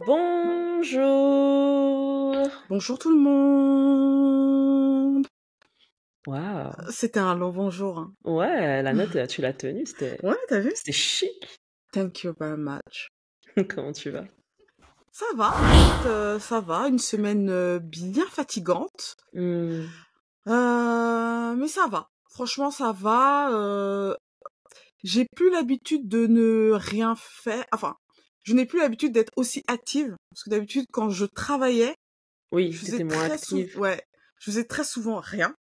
Bonjour. Bonjour tout le monde. Waouh. C'était un long bonjour. Hein. Ouais, la note, tu l'as tenue, Ouais, t'as vu? c'était chic. Thank you very much. Comment tu vas? Ça va, ça va. Une semaine bien fatigante. Hmm. Mais ça va. Franchement, ça va. J'ai plus l'habitude de ne rien faire. Enfin, je n'ai plus l'habitude d'être aussi active. Parce que d'habitude, quand je travaillais, je Oui, faisais t'étais moins très souvent... active Ouais, je faisais très souvent rien.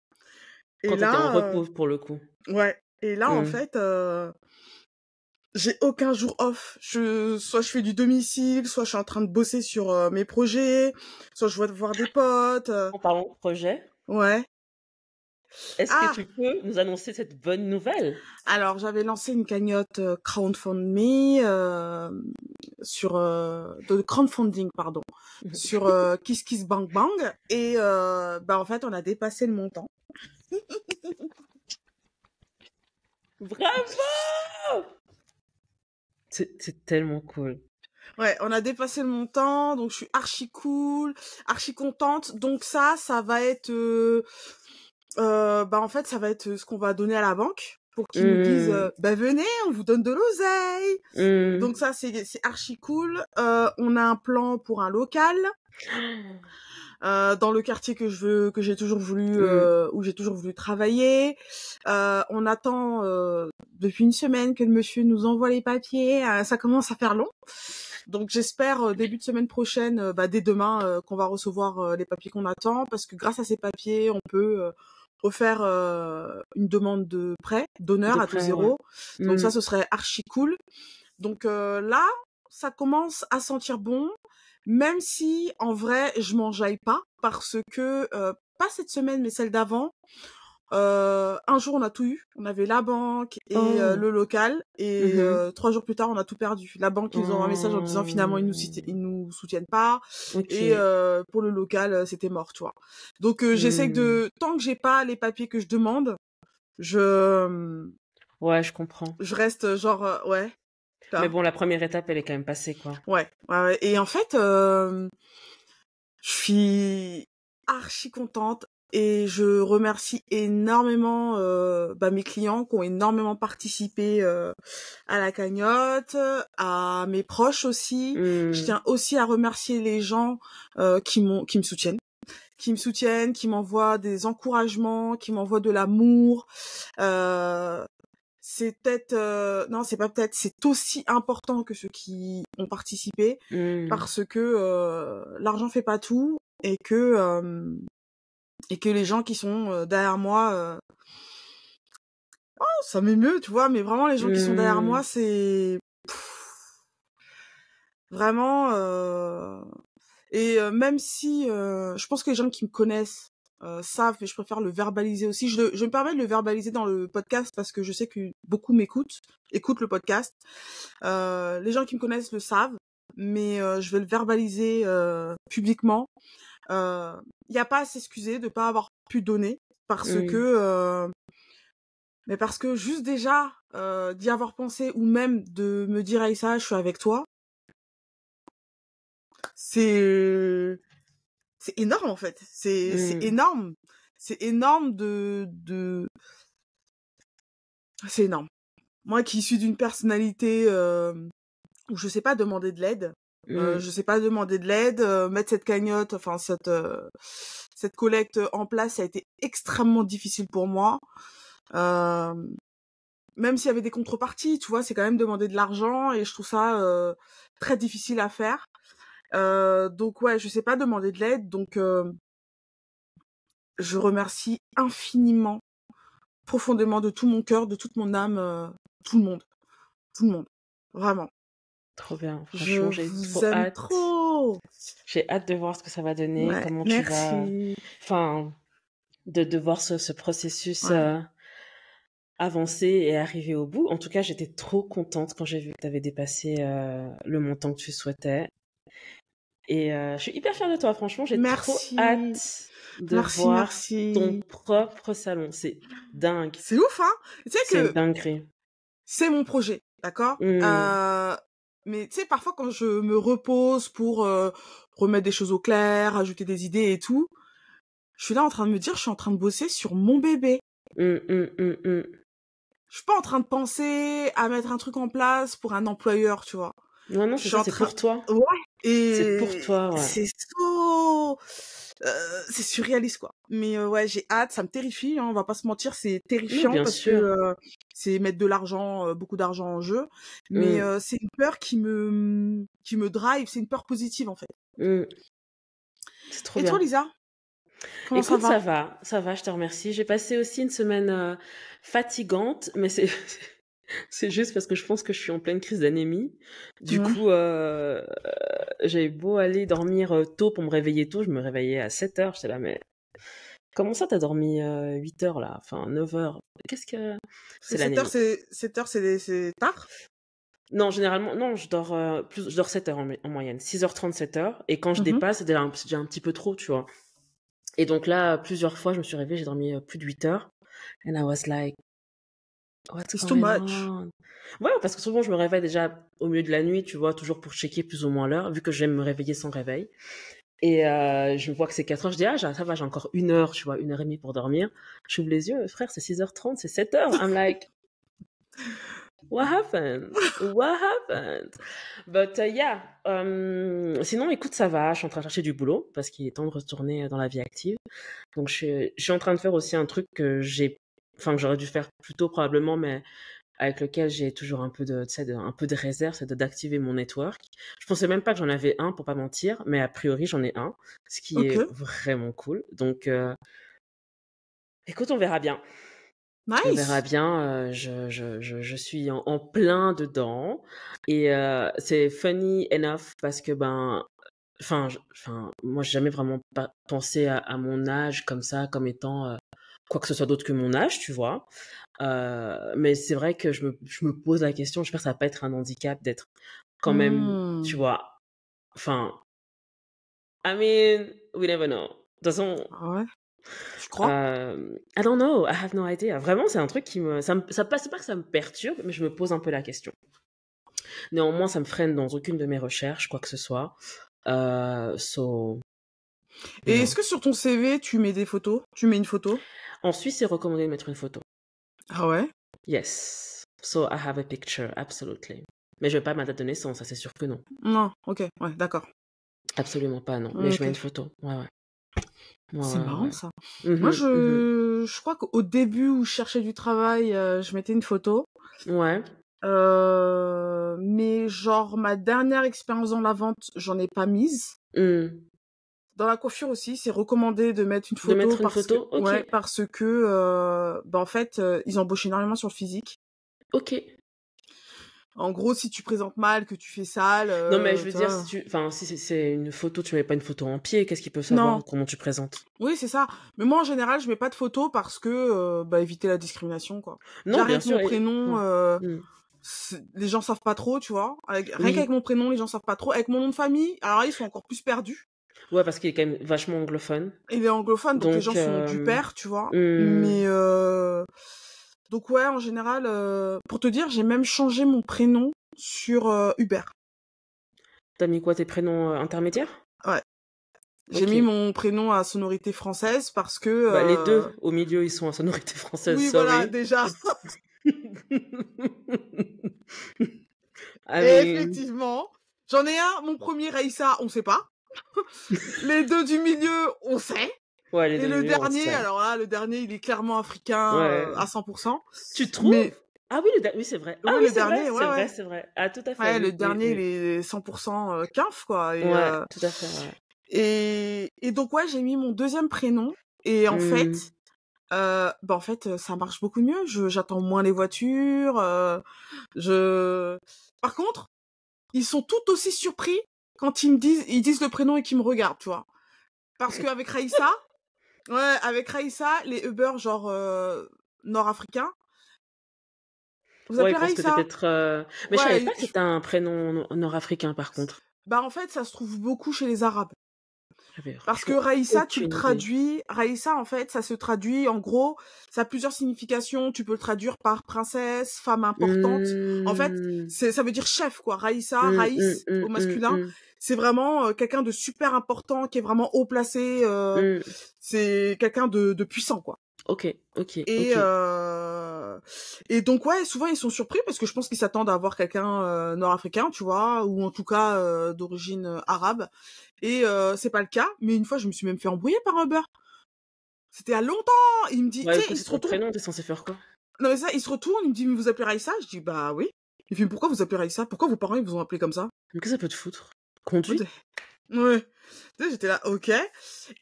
Et quand t'étais en là, repos pour le coup. ouais. Et là, en Hmm. fait... j'ai aucun jour off. Soit je fais du domicile, soit je suis en train de bosser sur mes projets, soit je vais voir des potes. En parlant de projet, Ouais. est-ce que Ah, tu peux nous annoncer cette bonne nouvelle? alors j'avais lancé une cagnotte crowdfunding sur de crowdfunding pardon sur Kiss Kiss Bang Bang et bah en fait on a dépassé le montant. Bravo! C'est tellement cool. Ouais, on a dépassé le montant, donc je suis archi cool, archi contente. Donc ça va être bah en fait ça va être ce qu'on va donner à la banque pour qu'ils nous disent Hmm. bah venez on vous donne de l'oseille. Hmm. Donc ça c'est archi cool. On a un plan pour un local dans le quartier que j'ai toujours voulu Hmm. où j'ai toujours voulu travailler. On attend depuis une semaine que le monsieur nous envoie les papiers. Ça commence à faire long. Donc j'espère début de semaine prochaine, bah, dès demain, qu'on va recevoir les papiers qu'on attend, parce que grâce à ces papiers, on peut refaire une demande de prêt, De d'honneur à taux près, ouais. zéro. Donc Hmm. ça, ce serait archi cool. Donc là, ça commence à sentir bon, même si en vrai, je m'enjaille pas, parce que pas cette semaine, mais celle d'avant. Un jour, on a tout eu. On avait la banque et Oh. le local. Et Mhm. 3 jours plus tard, on a tout perdu. La banque, ils nous envoient un message en disant finalement, ils nous soutiennent pas. Et Ok. pour le local, c'était mort, tu vois. Donc, j'essaie Hmm. de... Tant que j'ai pas les papiers que je demande, je, Ouais, je comprends. je reste genre... ouais, Mais là. bon, la première étape, elle est quand même passée, quoi. Ouais, ouais, ouais. Et en fait, je suis archi contente et je remercie énormément bah, mes clients qui ont énormément participé à la cagnotte, à mes proches aussi. Je Hmm. tiens aussi à remercier les gens qui me soutiennent, qui m'envoient des encouragements, qui m'envoient de l'amour. Euh, c'est peut-être non, c'est pas peut-être, c'est aussi important que ceux qui ont participé Hmm. parce que l'argent fait pas tout et que les gens qui sont derrière moi ça m'émeut, tu vois, mais vraiment les gens qui sont derrière Hmm. moi, c'est vraiment et même si je pense que les gens qui me connaissent savent, mais je préfère le verbaliser aussi. Je me permets de le verbaliser dans le podcast parce que je sais que beaucoup écoutent le podcast. Les gens qui me connaissent le savent, mais je vais le verbaliser publiquement. Il n'y a pas à s'excuser de pas avoir pu donner parce que Hmm. mais parce que juste déjà d'y avoir pensé ou même de me dire Aïssa, je suis avec toi, c'est c'est énorme en fait. C'est Hmm. énorme. C'est énorme c'est énorme. Moi qui suis d'une personnalité où je sais pas demander de l'aide, Hmm. je sais pas demander de l'aide, mettre cette cagnotte, enfin cette collecte en place, ça a été extrêmement difficile pour moi. Euh, Même s'il y avait des contreparties, tu vois, c'est quand même demander de l'argent et je trouve ça très difficile à faire. Donc ouais, je sais pas demander de l'aide, donc je remercie infiniment, profondément de tout mon cœur, de toute mon âme, tout le monde, vraiment. Trop bien. Je Franchement, j'ai vous trop aime hâte. trop. J'ai hâte de voir ce que ça va donner, Ouais, comment tu vas... merci. Enfin, de voir ce processus Ouais. avancer et arriver au bout. En tout cas, j'étais trop contente quand j'ai vu que tu avais dépassé le montant que tu souhaitais. Et je suis hyper fière de toi, franchement, j'ai trop Merci. hâte de Merci, voir ton merci. propre salon. C'est dingue. C'est ouf, hein? Tu sais C'est une que dinguerie. c'est mon projet, d'accord? Hmm. Mais tu sais, parfois quand je me repose pour remettre des choses au clair, ajouter des idées et tout, je suis là en train de me dire, je suis en train de bosser sur mon bébé. Je suis pas en train de penser à mettre un truc en place pour un employeur, tu vois. Non, non, Je c'est suis ça, en c'est train... pour toi. Ouais. C'est pour Et toi, ouais. c'est surréaliste, quoi. Mais ouais, j'ai hâte, ça me terrifie, hein, on va pas se mentir, c'est Non, terrifiant bien parce que sûr. c'est mettre de l'argent, beaucoup d'argent en jeu. Mais c'est une peur qui me drive, c'est une peur positive, en fait. C'est trop Et toi, bien. Lisa, comment ça Écoute, va? ça va, je te remercie. J'ai passé aussi une semaine fatigante, mais c'est c'est juste parce que je pense que je suis en pleine crise d'anémie. Du Mhm. coup, j'avais beau aller dormir tôt pour me réveiller tôt, je me réveillais à 7 heures. J'étais là, mais comment ça, t'as dormi 8 heures là? Enfin, 9 heures. Qu'est-ce que... Parce que C'est 7 heures, l'anémie. c'est tard? Non, généralement, non, je dors 7 heures en moyenne. 6h30, 7 heures. Et quand je Mhm. dépasse, c'est déjà un petit peu trop, tu vois. Et donc là, plusieurs fois, je me suis réveillée, j'ai dormi plus de 8 heures. And I was like, what's It's too going much. on? Ouais, parce que souvent, je me réveille déjà au milieu de la nuit, tu vois, toujours pour checker plus ou moins l'heure, vu que j'aime me réveiller sans réveil. Et je vois que c'est 4 heures, je dis, ah, ça va, j'ai encore 1 heure, tu vois, 1 heure et demie pour dormir. J'ouvre les yeux, frère, c'est 6h30, c'est 7 heures. I'm like, what happened? What happened? But yeah. Sinon, écoute, ça va. Je suis en train de chercher du boulot parce qu'il est temps de retourner dans la vie active. Donc, je suis en train de faire aussi un truc que j'aurais dû faire plus tôt probablement, mais avec lequel j'ai toujours un peu de, tu sais, un peu de réserve, c'est d'activer mon network. Je pensais même pas que j'en avais un, pour pas mentir, mais a priori, j'en ai un, ce qui Ok. est vraiment cool. Donc, écoute, on verra bien. On verra Nice. bien. Je suis en plein dedans. Et c'est funny enough parce que, moi, j'ai jamais vraiment pensé à mon âge comme ça, comme étant quoi que ce soit d'autre que mon âge, tu vois. Mais c'est vrai que je me pose la question, j'espère que ça va pas être un handicap d'être quand même, tu Hmm. vois. Enfin, I mean, we never know. De toute façon, Ah ouais, tu crois? I don't know, I have no idea. Vraiment, c'est un truc ça passe pas que ça me perturbe, mais je me pose un peu la question. Néanmoins, ça me freine dans aucune de mes recherches, quoi que ce soit. So, you Et know. est-ce que sur ton CV, tu mets des photos? Tu mets une photo? En Suisse, c'est recommandé de mettre une photo. Ah ouais? Yes. So, I have a picture, absolutely. Mais je vais pas ma date de naissance, ça c'est sûr que non. Non, ok, ouais, d'accord. Absolument pas, non. Mais je mets Ok. une photo. Ouais, ouais. Ouais, C'est ouais, marrant ouais. ça. Moi, Mhm, mhm. je crois qu'au début où je cherchais du travail, je mettais une photo. Ouais. Mais genre ma dernière expérience dans la vente, j'en ai pas mise. Hmm. Dans la coiffure aussi, c'est recommandé de mettre une De photo mettre une parce que photo? Ok. ouais, parce que en fait, ils embauchent énormément sur le physique. Ok. En gros, si tu présentes mal, que tu fais sale, Non, mais je veux tu dire, vois. si c'est une photo, tu mets pas une photo en pied, qu'est-ce qu'ils peuvent savoir Non, comment tu présentes? oui, c'est ça. Mais moi, en général, je mets pas de photos parce que, éviter la discrimination, quoi. Non, Déjà, rien bien que mon sûr. prénom, Ouais. Hmm. les gens savent pas trop, tu vois. Rien qu'avec Oui. mon prénom, les gens savent pas trop. Avec mon nom de famille, alors là, ils sont encore plus perdus. Ouais, parce qu'il est quand même vachement anglophone. Il est anglophone, donc les gens Donc, sont du père, tu vois. hmm. Mais, donc ouais, en général, pour te dire, j'ai même changé mon prénom sur Uber. T'as mis quoi, tes prénoms intermédiaires? Ouais. J'ai Ok. mis mon prénom à sonorité française parce que, Bah, les deux, au milieu, ils sont en sonorité française, oui, voilà, sorry. déjà. I Et mean, effectivement, j'en ai un, mon premier Raïssa, on sait pas. Les deux du milieu, on sait. ouais, les Et deux le milieux, on dernier, sait. alors là, le dernier, il est clairement africain Ouais. à 100%. Tu trouves? Mais Ah oui, oui, c'est vrai. Ah oui, oui, le dernier, ouais, ouais. c'est vrai. Ah, tout à fait, Ouais, le oui, oui, dernier, il oui. est 100% quinf, quoi. Ouais, tout à fait, ouais. Et donc, ouais, j'ai mis mon deuxième prénom. Et Hmm. en fait, ça marche beaucoup mieux. J'attends moins les voitures. Je... Par contre, ils sont tout aussi surpris quand ils disent le prénom et qu'ils me regardent, tu vois. Parce qu'avec Raïssa, ouais, avec Raïssa, les Uber, genre, nord-africains, vous Ouais, appelez ils pensent que t'es Raïssa? peut-être... Mais je savais Ouais, pas que t'as un prénom nord-africain, par contre. bah, en fait, ça se trouve beaucoup chez les Arabes. J'avais Parce que franchement Raïssa, tu le aucune idée. traduis. Raïssa, en fait, ça se traduit, en gros, ça a plusieurs significations. Tu peux le traduire par princesse, femme importante. En fait, Mmh. ça veut dire chef, quoi. Raïssa, Mmh, mmh, Raïs, mmh, au mmh, masculin. mmh. C'est vraiment quelqu'un de super important, qui est vraiment haut placé. Mmh. C'est quelqu'un de puissant, quoi. Ok, ok, Et, ok. et donc, ouais, souvent, ils sont surpris parce que je pense qu'ils s'attendent à avoir quelqu'un nord-africain, tu vois, ou en tout cas d'origine arabe. Et c'est pas le cas. Mais une fois, je me suis même fait embrouiller par un beurre. C'était à longtemps. Il me dit, Bah tu sais, écoute, il c'est se ton retourne. prénom, t'es censé faire quoi? Non, mais ça, il se retourne, il me dit, mais vous appelez Raïssa? Je dis, bah oui. Il fait, pourquoi vous appelez Raïssa? Pourquoi vos parents, ils vous ont appelé comme ça? Mais qu'est-ce que ça peut te foutre? Moi, Conduis? ouais. Tu sais, j'étais là, ok.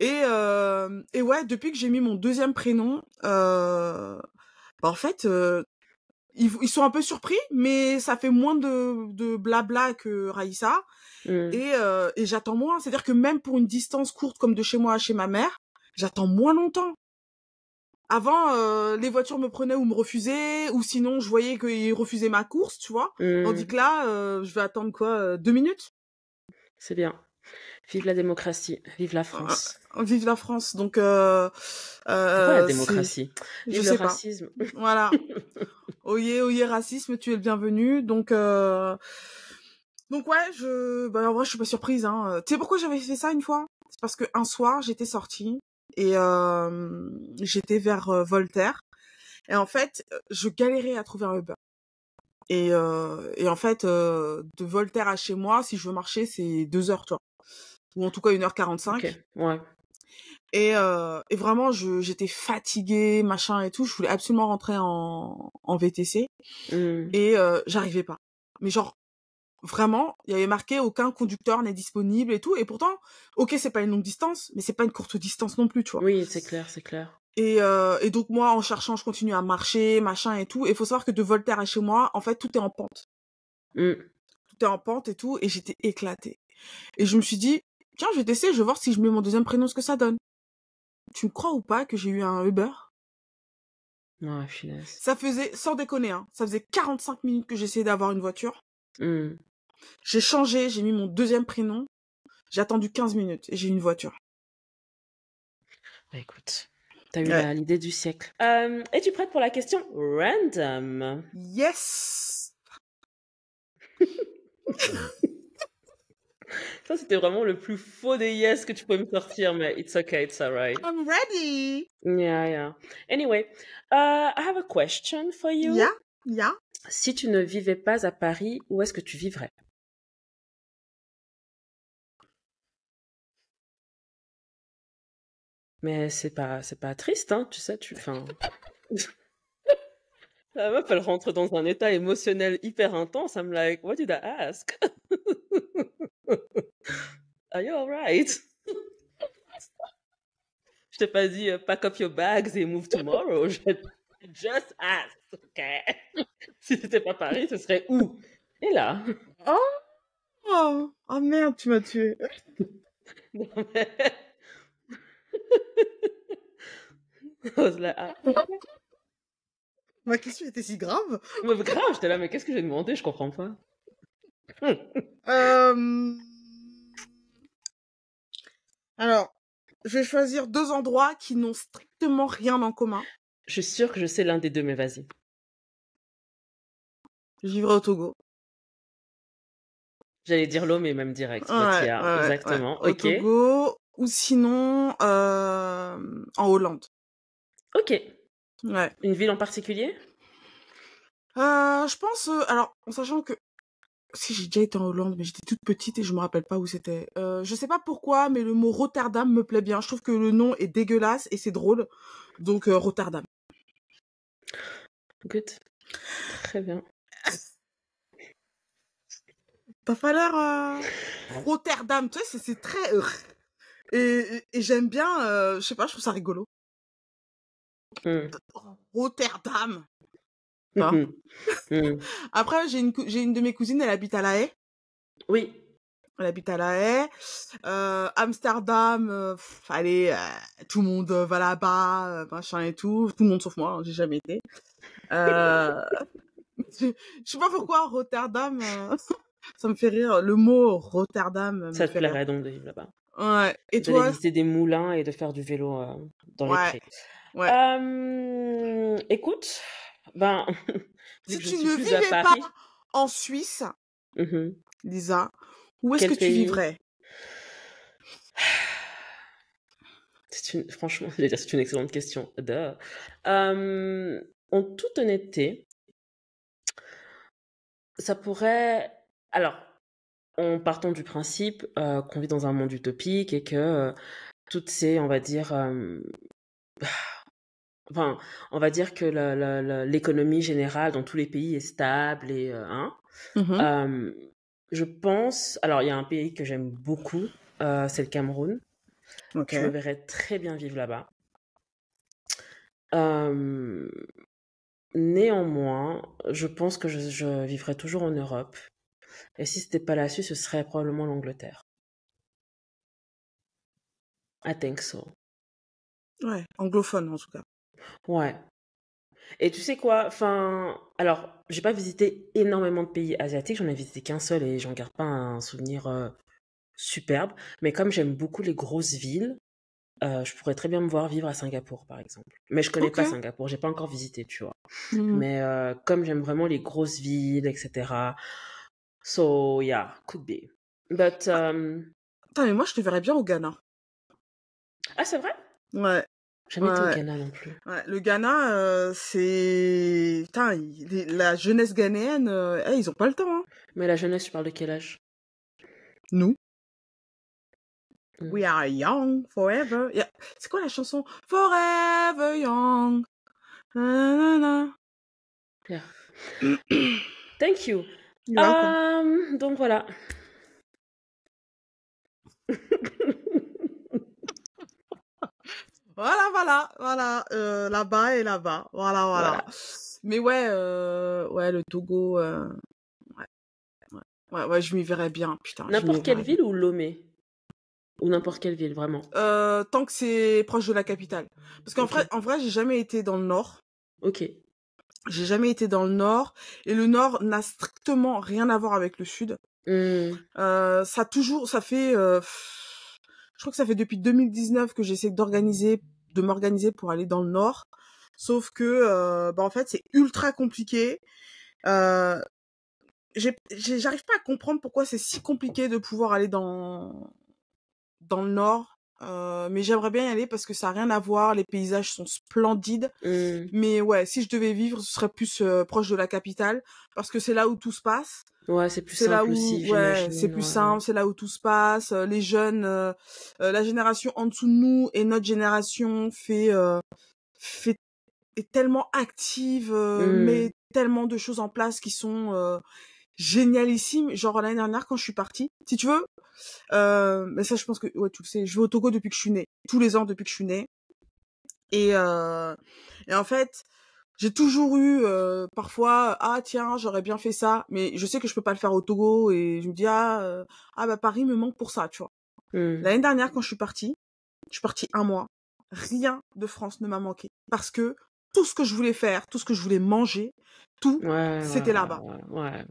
Et ouais, depuis que j'ai mis mon deuxième prénom, bah, en fait, ils sont un peu surpris, mais ça fait moins de blabla que Raïssa. Mmh. Et j'attends moins. C'est-à-dire que même pour une distance courte comme de chez moi à chez ma mère, j'attends moins longtemps. Avant, les voitures me prenaient ou me refusaient, ou sinon je voyais qu'ils refusaient ma course, tu vois. Tandis Mmh. que là, je vais attendre quoi, 2 minutes? C'est bien. Vive la démocratie, vive la Euh, France. Vive la France. Donc, Pourquoi la c'est, démocratie? je Vive le sais pas. racisme. Voilà. Oyez, oyez, racisme, tu es le bienvenu. Donc ouais, bah en vrai, je suis pas surprise, hein. Tu sais pourquoi j'avais fait ça une fois? C'est parce que un soir, j'étais sortie et j'étais vers Voltaire. Et en fait, je galérais à trouver un Uber. Et en fait, de Voltaire à chez moi, si je veux marcher, c'est 2 heures, tu vois. Ou en tout cas 1h45. Ok, ouais. Et vraiment, j'étais fatiguée, machin et tout. Je voulais absolument rentrer en VTC. Mmh. Et j'arrivais pas. Mais genre, vraiment, il y avait marqué aucun conducteur n'est disponible et tout. Et pourtant, ok, c'est pas une longue distance, mais c'est pas une courte distance non plus, tu vois. Oui, c'est clair, c'est clair. Et donc moi, en cherchant, je continue à marcher, machin et tout. Et faut savoir que de Voltaire à chez moi, en fait, tout est en pente. Mmh. Tout est en pente et tout. Et j'étais éclatée. Et je me suis dit, tiens, je vais tester, je vais voir si je mets mon deuxième prénom, ce que ça donne. Tu me crois ou pas que j'ai eu un Uber? Ouais, finesse. Ça faisait, sans déconner, hein, ça faisait 45 minutes que j'essayais d'avoir une voiture. Mmh. J'ai changé, j'ai mis mon deuxième prénom. J'ai attendu 15 minutes et j'ai eu une voiture. Bah écoute, t'as eu Ouais. l'idée du siècle. Es-tu prête pour la question random? Yes! Ça, c'était vraiment le plus faux des yes que tu peux me sortir, mais it's okay, it's alright. I'm ready! Yeah, yeah. Anyway, I have a question for you. Yeah, yeah. Si tu ne vivais pas à Paris, où est-ce que tu vivrais? Mais c'est pas triste, hein, tu sais, enfin, la meuf, elle rentre dans un état émotionnel hyper intense. I'm like, what did I ask? Are you alright? Je t'ai pas dit pack up your bags et move tomorrow. Je just asked, ok? Si c'était pas Paris, ce serait où? Et là? Oh, oh merde, tu m'as tué. Non, mais... I was like, ah. Ma question était si grave. Mais grave, j'étais là, mais qu'est-ce que j'ai demandé? Je comprends pas. Alors, je vais choisir 2 endroits qui n'ont strictement rien en commun. Je suis sûre que je sais l'un des deux, mais vas-y. Je vivrai au Togo. J'allais dire l'eau, mais même direct. Ouais, But yeah, ouais, exactement. ouais. Au Ok. Togo, ou sinon en Hollande. Ok. Ouais. Une ville en particulier? Je pense, alors, en sachant que si j'ai déjà été en Hollande, mais j'étais toute petite et je me rappelle pas où c'était. Je sais pas pourquoi, mais le mot Rotterdam me plaît bien. Je trouve que le nom est dégueulasse et c'est drôle. Donc Rotterdam. Good. Très bien. T'as pas l'air Rotterdam, tu sais, c'est très et j'aime bien, je sais pas, je trouve ça rigolo. Rotterdam. Après, j'ai une de mes cousines, elle habite à La Haye. Oui. Elle habite à La Haye. Amsterdam, allez, tout le monde va là-bas, machin et tout. Tout le monde sauf moi, hein, j'ai jamais été. Je sais pas pourquoi Rotterdam, ça me fait rire. Le mot Rotterdam Ça me te fait rire. plairait donc de vivre là-bas? Ouais. Et d'aller toi? visiter des moulins et de faire du vélo dans les Ouais, prés. ouais. Écoute, ben, vu Si que je ne tu suis ne plus à vivais pas Paris, en Suisse, mhm, Lisa, où est-ce que quel tu pays? vivrais? Franchement, je vais dire, c'est une excellente question. Duh. En toute honnêteté, ça pourrait. Alors, en partant du principe qu'on vit dans un monde utopique et que toutes ces, on va dire, enfin, on va dire que l'économie générale dans tous les pays est stable et hein. Mhm. Euh, je pense. Alors, il y a un pays que j'aime beaucoup, c'est le Cameroun. Ok. Je me verrais très bien vivre là-bas. Euh, Néanmoins, je pense que je vivrais toujours en Europe. Et si c'était pas la Suisse, ce serait probablement l'Angleterre. I think so. Ouais, anglophone en tout cas. Ouais. Et tu sais quoi? Enfin, alors, j'ai pas visité énormément de pays asiatiques. J'en ai visité qu'un seul et j'en garde pas un souvenir superbe. Mais comme j'aime beaucoup les grosses villes, je pourrais très bien me voir vivre à Singapour, par exemple. Mais je connais Ok. pas Singapour. J'ai pas encore visité, tu vois. Mhm. Mais comme j'aime vraiment les grosses villes, etc. So yeah, could be. But Ah, attends, mais moi je te verrais bien au Ghana. ah, c'est vrai? Ouais, Jamais été au ouais, Ghana non plus. ouais. Le Ghana, c'est... Putain, la jeunesse ghanéenne, ils ont pas le temps, hein. Mais la jeunesse, tu parles de quel âge? Nous, Hmm. we are young forever. C'est quoi la chanson? Forever young. Na, Yeah. na, na. Thank you. You're welcome. Donc voilà. Voilà, voilà, voilà. Là-bas et là-bas. Voilà, voilà. Voilà. Mais ouais, ouais, le Togo, ouais, ouais, ouais, ouais, je m'y verrais bien. Putain, je m'y N'importe quelle verrais bien. ville ou Lomé? Ou n'importe quelle ville, vraiment. Tant que c'est proche de la capitale. Parce Ok. en vrai, j'ai jamais été dans le nord. Ok. J'ai jamais été dans le nord. Et le nord n'a strictement rien à voir avec le sud. Hmm. Ça fait, je crois que ça fait depuis 2019 que j'essaie de m'organiser pour aller dans le nord. Sauf que, bah, en fait, c'est ultra compliqué. Euh, J'arrive pas à comprendre pourquoi c'est si compliqué de pouvoir aller dans le nord. Mais j'aimerais bien y aller parce que ça a rien à voir. Les paysages sont splendides. Hmm. Mais ouais, si je devais vivre, ce serait plus proche de la capitale parce que c'est là où tout se passe. Ouais, c'est plus C'est là simple où, aussi, ouais, c'est j'imagine. plus Ouais, ouais. simple, c'est là où tout se passe. Les jeunes, la génération en dessous de nous et notre génération fait est tellement active, Hmm. met tellement de choses en place qui sont génialissimes. Genre l'année dernière quand je suis partie, si tu veux, mais ça je pense que ouais tu le sais, je vais au Togo depuis que je suis née, tous les ans depuis que je suis née. Et, euh, et en fait, j'ai toujours eu parfois ah tiens j'aurais bien fait ça, mais je sais que je peux pas le faire au Togo et je me dis ah bah Paris me manque pour ça, tu vois. Hmm. L'année dernière quand je suis partie un mois, rien de France ne m'a manqué parce que tout ce que je voulais faire, tout ce que je voulais manger, tout Ouais, ouais, c'était ouais, là-bas. ouais, ouais.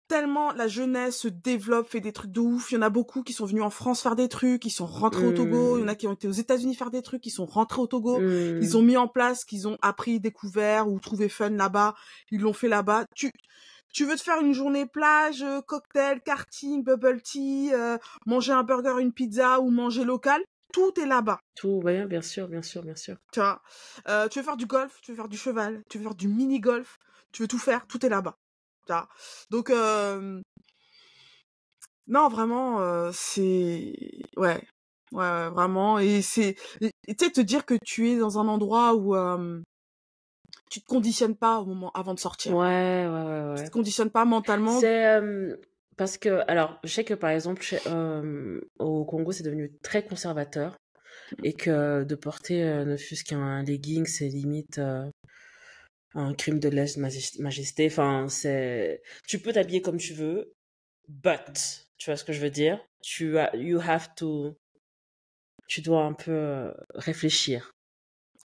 Tellement la jeunesse se développe, fait des trucs de ouf. Il y en a beaucoup qui sont venus en France faire des trucs, qui sont rentrés au Togo. Il y en Hmm. a qui ont été aux États-Unis faire des trucs, qui sont rentrés au Togo. Ils ont Hmm. mis en place, qu'ils ont appris, découvert ou trouvé fun là-bas. Ils l'ont fait là-bas. Tu veux te faire une journée plage, cocktail, karting, bubble tea, manger un burger, une pizza ou manger local, tout est là-bas. Tout, ouais, bien sûr, bien sûr, bien sûr. Tu vois. Tu veux faire du golf, tu veux faire du cheval, tu veux faire du mini-golf, tu veux tout faire, tout est là-bas. Tu vois. Donc, non, vraiment, c'est... Ouais. Ouais, ouais, vraiment. Et tu sais, te dire que tu es dans un endroit où tu te conditionnes pas au moment avant de sortir. Ouais, ouais, ouais, Tu te ouais. conditionnes pas mentalement. C'est parce que, alors, je sais que par exemple, au Congo, c'est devenu très conservateur et que de porter ne fût-ce qu'un legging, c'est limite un crime de lèse-majesté. Enfin, tu peux t'habiller comme tu veux, but, tu vois ce que je veux dire? Tu dois un peu réfléchir.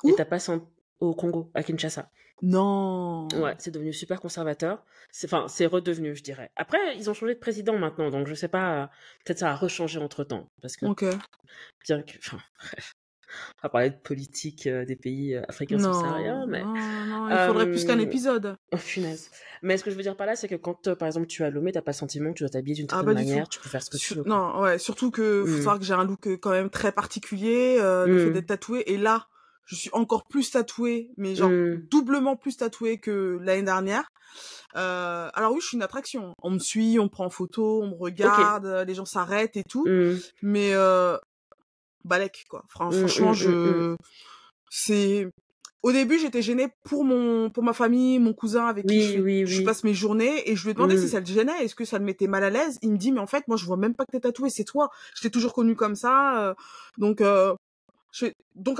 Et Où? t'as pas senti. au Congo, à Kinshasa. Non. Ouais, c'est devenu super conservateur. C'est redevenu, je dirais. Après, ils ont changé de président maintenant, donc je sais pas, peut-être ça a rechangé entre-temps. Parce que, Ok. bien que, enfin, on va parler de politique des pays africains Non, subsahariens, mais... non, non, il faudrait plus qu'un épisode. Oh, punaise. Mais ce que je veux dire par là, c'est que quand, par exemple, tu as Lomé, t'as pas le sentiment que tu dois t'habiller d'une Ah, certaine pas du tout. manière, tu peux faire ce que tu veux, quoi. Non, ouais, surtout que faut Mm. savoir que j'ai un look quand même très particulier, le fait d'être tatouée, et là, je suis encore plus tatouée, mais genre doublement plus tatouée que l'année dernière. Alors oui, je suis une attraction. On me suit, on me prend en photo, on me regarde, les gens s'arrêtent et tout. Mais balèque, quoi. Franchement, c'est... Au début, j'étais gênée pour ma famille, mon cousin avec qui je passe mes journées, et je lui ai demandé si ça le gênait, est-ce que ça le mettait mal à l'aise. Il me dit, mais en fait, moi, je vois même pas que t'es tatouée, c'est toi. Je t'ai toujours connu comme ça. Donc à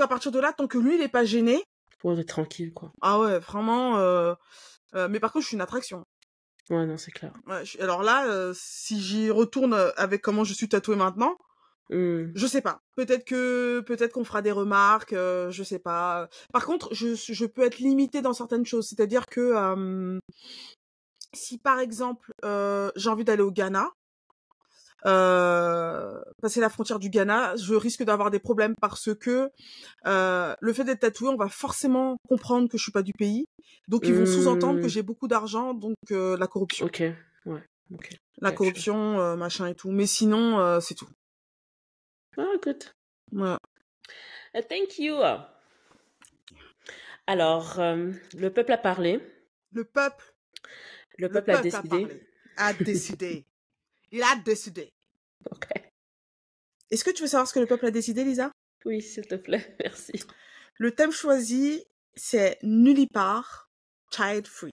partir de là, tant que lui, il est pas gêné... Pour être tranquille, quoi. Ah ouais, vraiment... mais par contre, je suis une attraction. Ouais, non, c'est clair. Ouais, alors là, si j'y retourne avec comment je suis tatouée maintenant, je sais pas. Peut-être qu'on fera des remarques, je sais pas. Par contre, je peux être limitée dans certaines choses. C'est-à-dire que si par exemple j'ai envie d'aller au Ghana, passer la frontière du Ghana, je risque d'avoir des problèmes parce que le fait d'être tatouée, on va forcément comprendre que je suis pas du pays. Donc ils vont sous-entendre que j'ai beaucoup d'argent, donc la corruption. Ok, ouais, ok. La corruption, machin et tout. Mais sinon, c'est tout. Ah, good. Ouais. Thank you. Alors, le peuple a parlé. Le peuple a décidé. A décidé. Il a décidé. Ok. Est-ce que tu veux savoir ce que le peuple a décidé, Lisa? Oui, s'il te plaît, merci. Le thème choisi, c'est nullipare, child free.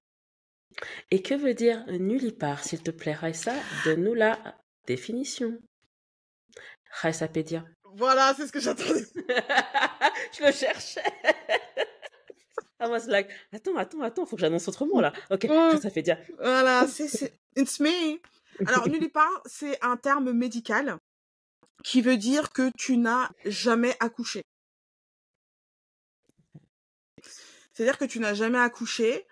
Et que veut dire nullipare, s'il te plaît, Raissa? Donne-nous la définition. Raissapédia. Voilà, c'est ce que j'attendais. Je le cherchais. I was like, attends, faut que j'annonce autrement là. Ok, Raissapédia. Voilà, c'est it's me. Alors, nullipare, c'est un terme médical qui veut dire que tu n'as jamais accouché. C'est-à-dire que tu n'as jamais accouché,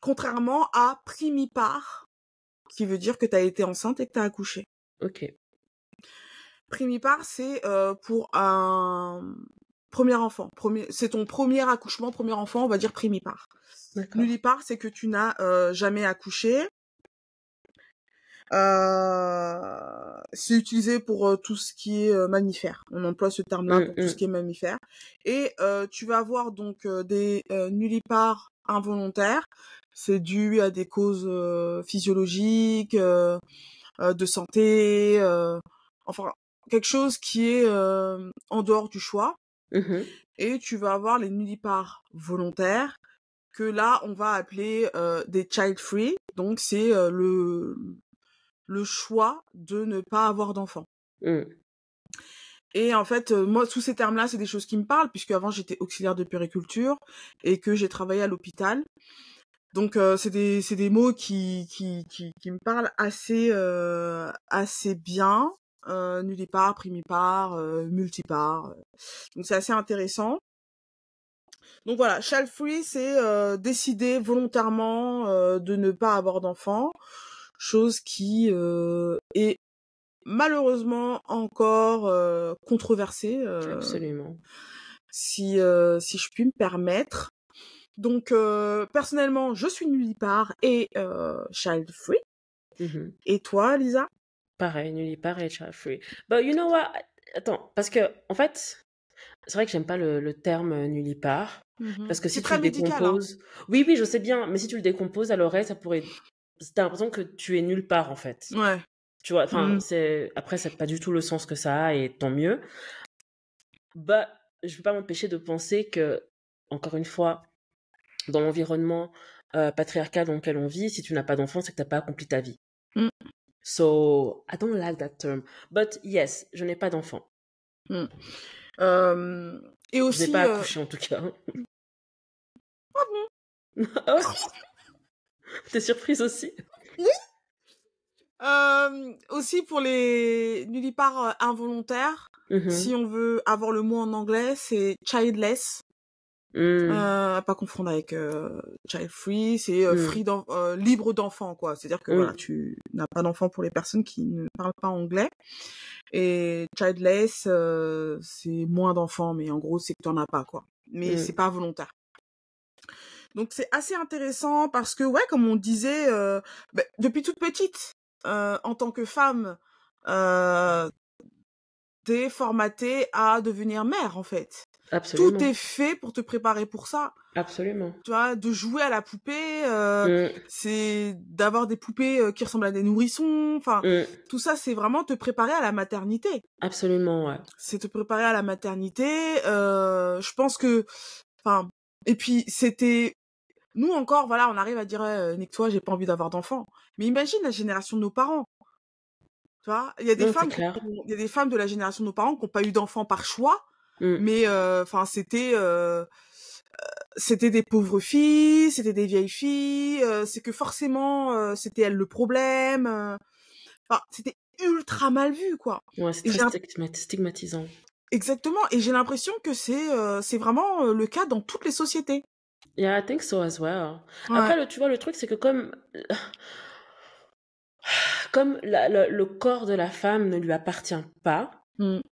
contrairement à primipare, qui veut dire que tu as été enceinte et que tu as accouché. Ok. Primipare, c'est pour un premier enfant. C'est ton premier accouchement, premier enfant, on va dire primipare. Nullipare, c'est que tu n'as jamais accouché. C'est utilisé pour tout ce qui est mammifère. On emploie ce terme-là pour tout ce qui est mammifère. Et tu vas avoir donc des nullipares involontaires. C'est dû à des causes physiologiques, de santé, enfin quelque chose qui est en dehors du choix. Et tu vas avoir les nullipares volontaires que là on va appeler des child free. Donc c'est le choix de ne pas avoir d'enfant. Et en fait, moi, tous ces termes-là, c'est des choses qui me parlent, puisque avant j'étais auxiliaire de puériculture et que j'ai travaillé à l'hôpital. Donc, c'est des mots qui me parlent assez bien. Nullipare, primipare, multipare. Donc, c'est assez intéressant. Donc voilà, child free, c'est décider volontairement de ne pas avoir d'enfant. Chose qui est malheureusement encore controversée. Absolument. Si je puis me permettre. Donc, personnellement, je suis nullipare et child free. Et toi, Lisa? Pareil, nullipare et child free. But you know what? Attends, parce que, en fait, c'est vrai que j'aime pas le terme nullipare. Parce que si tu le décomposes... Hein. Oui, je sais bien, mais si tu le décomposes à l'oreille, ça pourrait... T'as l'impression que tu es nulle part, en fait. Ouais. Tu vois, enfin, après, c'est pas du tout le sens que ça a, et tant mieux. Bah, je peux pas m'empêcher de penser que, encore une fois, dans l'environnement patriarcal dans lequel on vit, si tu n'as pas d'enfant, c'est que t'as pas accompli ta vie. So, I don't like that term. But yes, je n'ai pas d'enfant. Et aussi... Je n'ai pas accouché, en tout cas. Ah bon? T'es surprise aussi? Oui. Aussi pour les nullipares involontaires, si on veut avoir le mot en anglais, c'est childless. À pas confondre avec child free, c'est libre d'enfant, quoi. C'est-à-dire que voilà, tu n'as pas d'enfant pour les personnes qui ne parlent pas anglais. Et childless, c'est moins d'enfants, mais en gros, c'est que t'en as pas, quoi. Mais c'est pas volontaire. Donc c'est assez intéressant parce que, ouais, comme on disait, depuis toute petite, en tant que femme, t'es formatée à devenir mère, en fait. Absolument. Tout est fait pour te préparer pour ça. Absolument. Tu vois, de jouer à la poupée, c'est d'avoir des poupées qui ressemblent à des nourrissons. Enfin, tout ça, c'est vraiment te préparer à la maternité. Absolument, ouais. C'est te préparer à la maternité. Je pense que, enfin, et puis c'était, nous encore, voilà, on arrive à dire, nique-toi, j'ai pas envie d'avoir d'enfant. Mais imagine la génération de nos parents. Tu vois, il y a des femmes, il y a des femmes de la génération de nos parents qui n'ont pas eu d'enfants par choix, mais enfin, c'était des pauvres filles, c'était des vieilles filles, c'est que forcément c'était elles le problème. Enfin, c'était ultra mal vu, quoi. Ouais, c'est très stigmatisant. Exactement, et j'ai l'impression que c'est vraiment le cas dans toutes les sociétés. Yeah, I think so as well. Ouais. Après, tu vois, le truc, c'est que comme le corps de la femme ne lui appartient pas,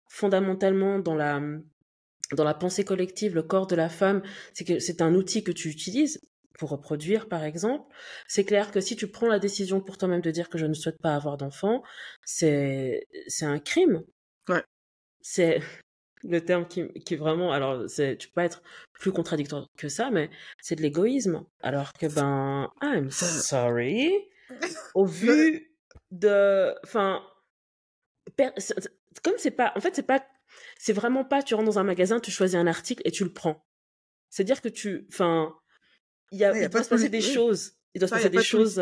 fondamentalement dans la pensée collective, le corps de la femme, c'est un outil que tu utilises pour reproduire, par exemple. C'est clair que si tu prends la décision pour toi-même de dire que je ne souhaite pas avoir d'enfant, c'est un crime. Ouais. C'est le terme qui est vraiment, alors tu peux pas être plus contradictoire que ça, mais c'est de l'égoïsme. Alors que I'm sorry, au vu de, enfin, comme c'est pas, en fait c'est vraiment pas, tu rentres dans un magasin, tu choisis un article et tu le prends. C'est-à-dire que il doit se passer des choses. Il doit se passer des choses.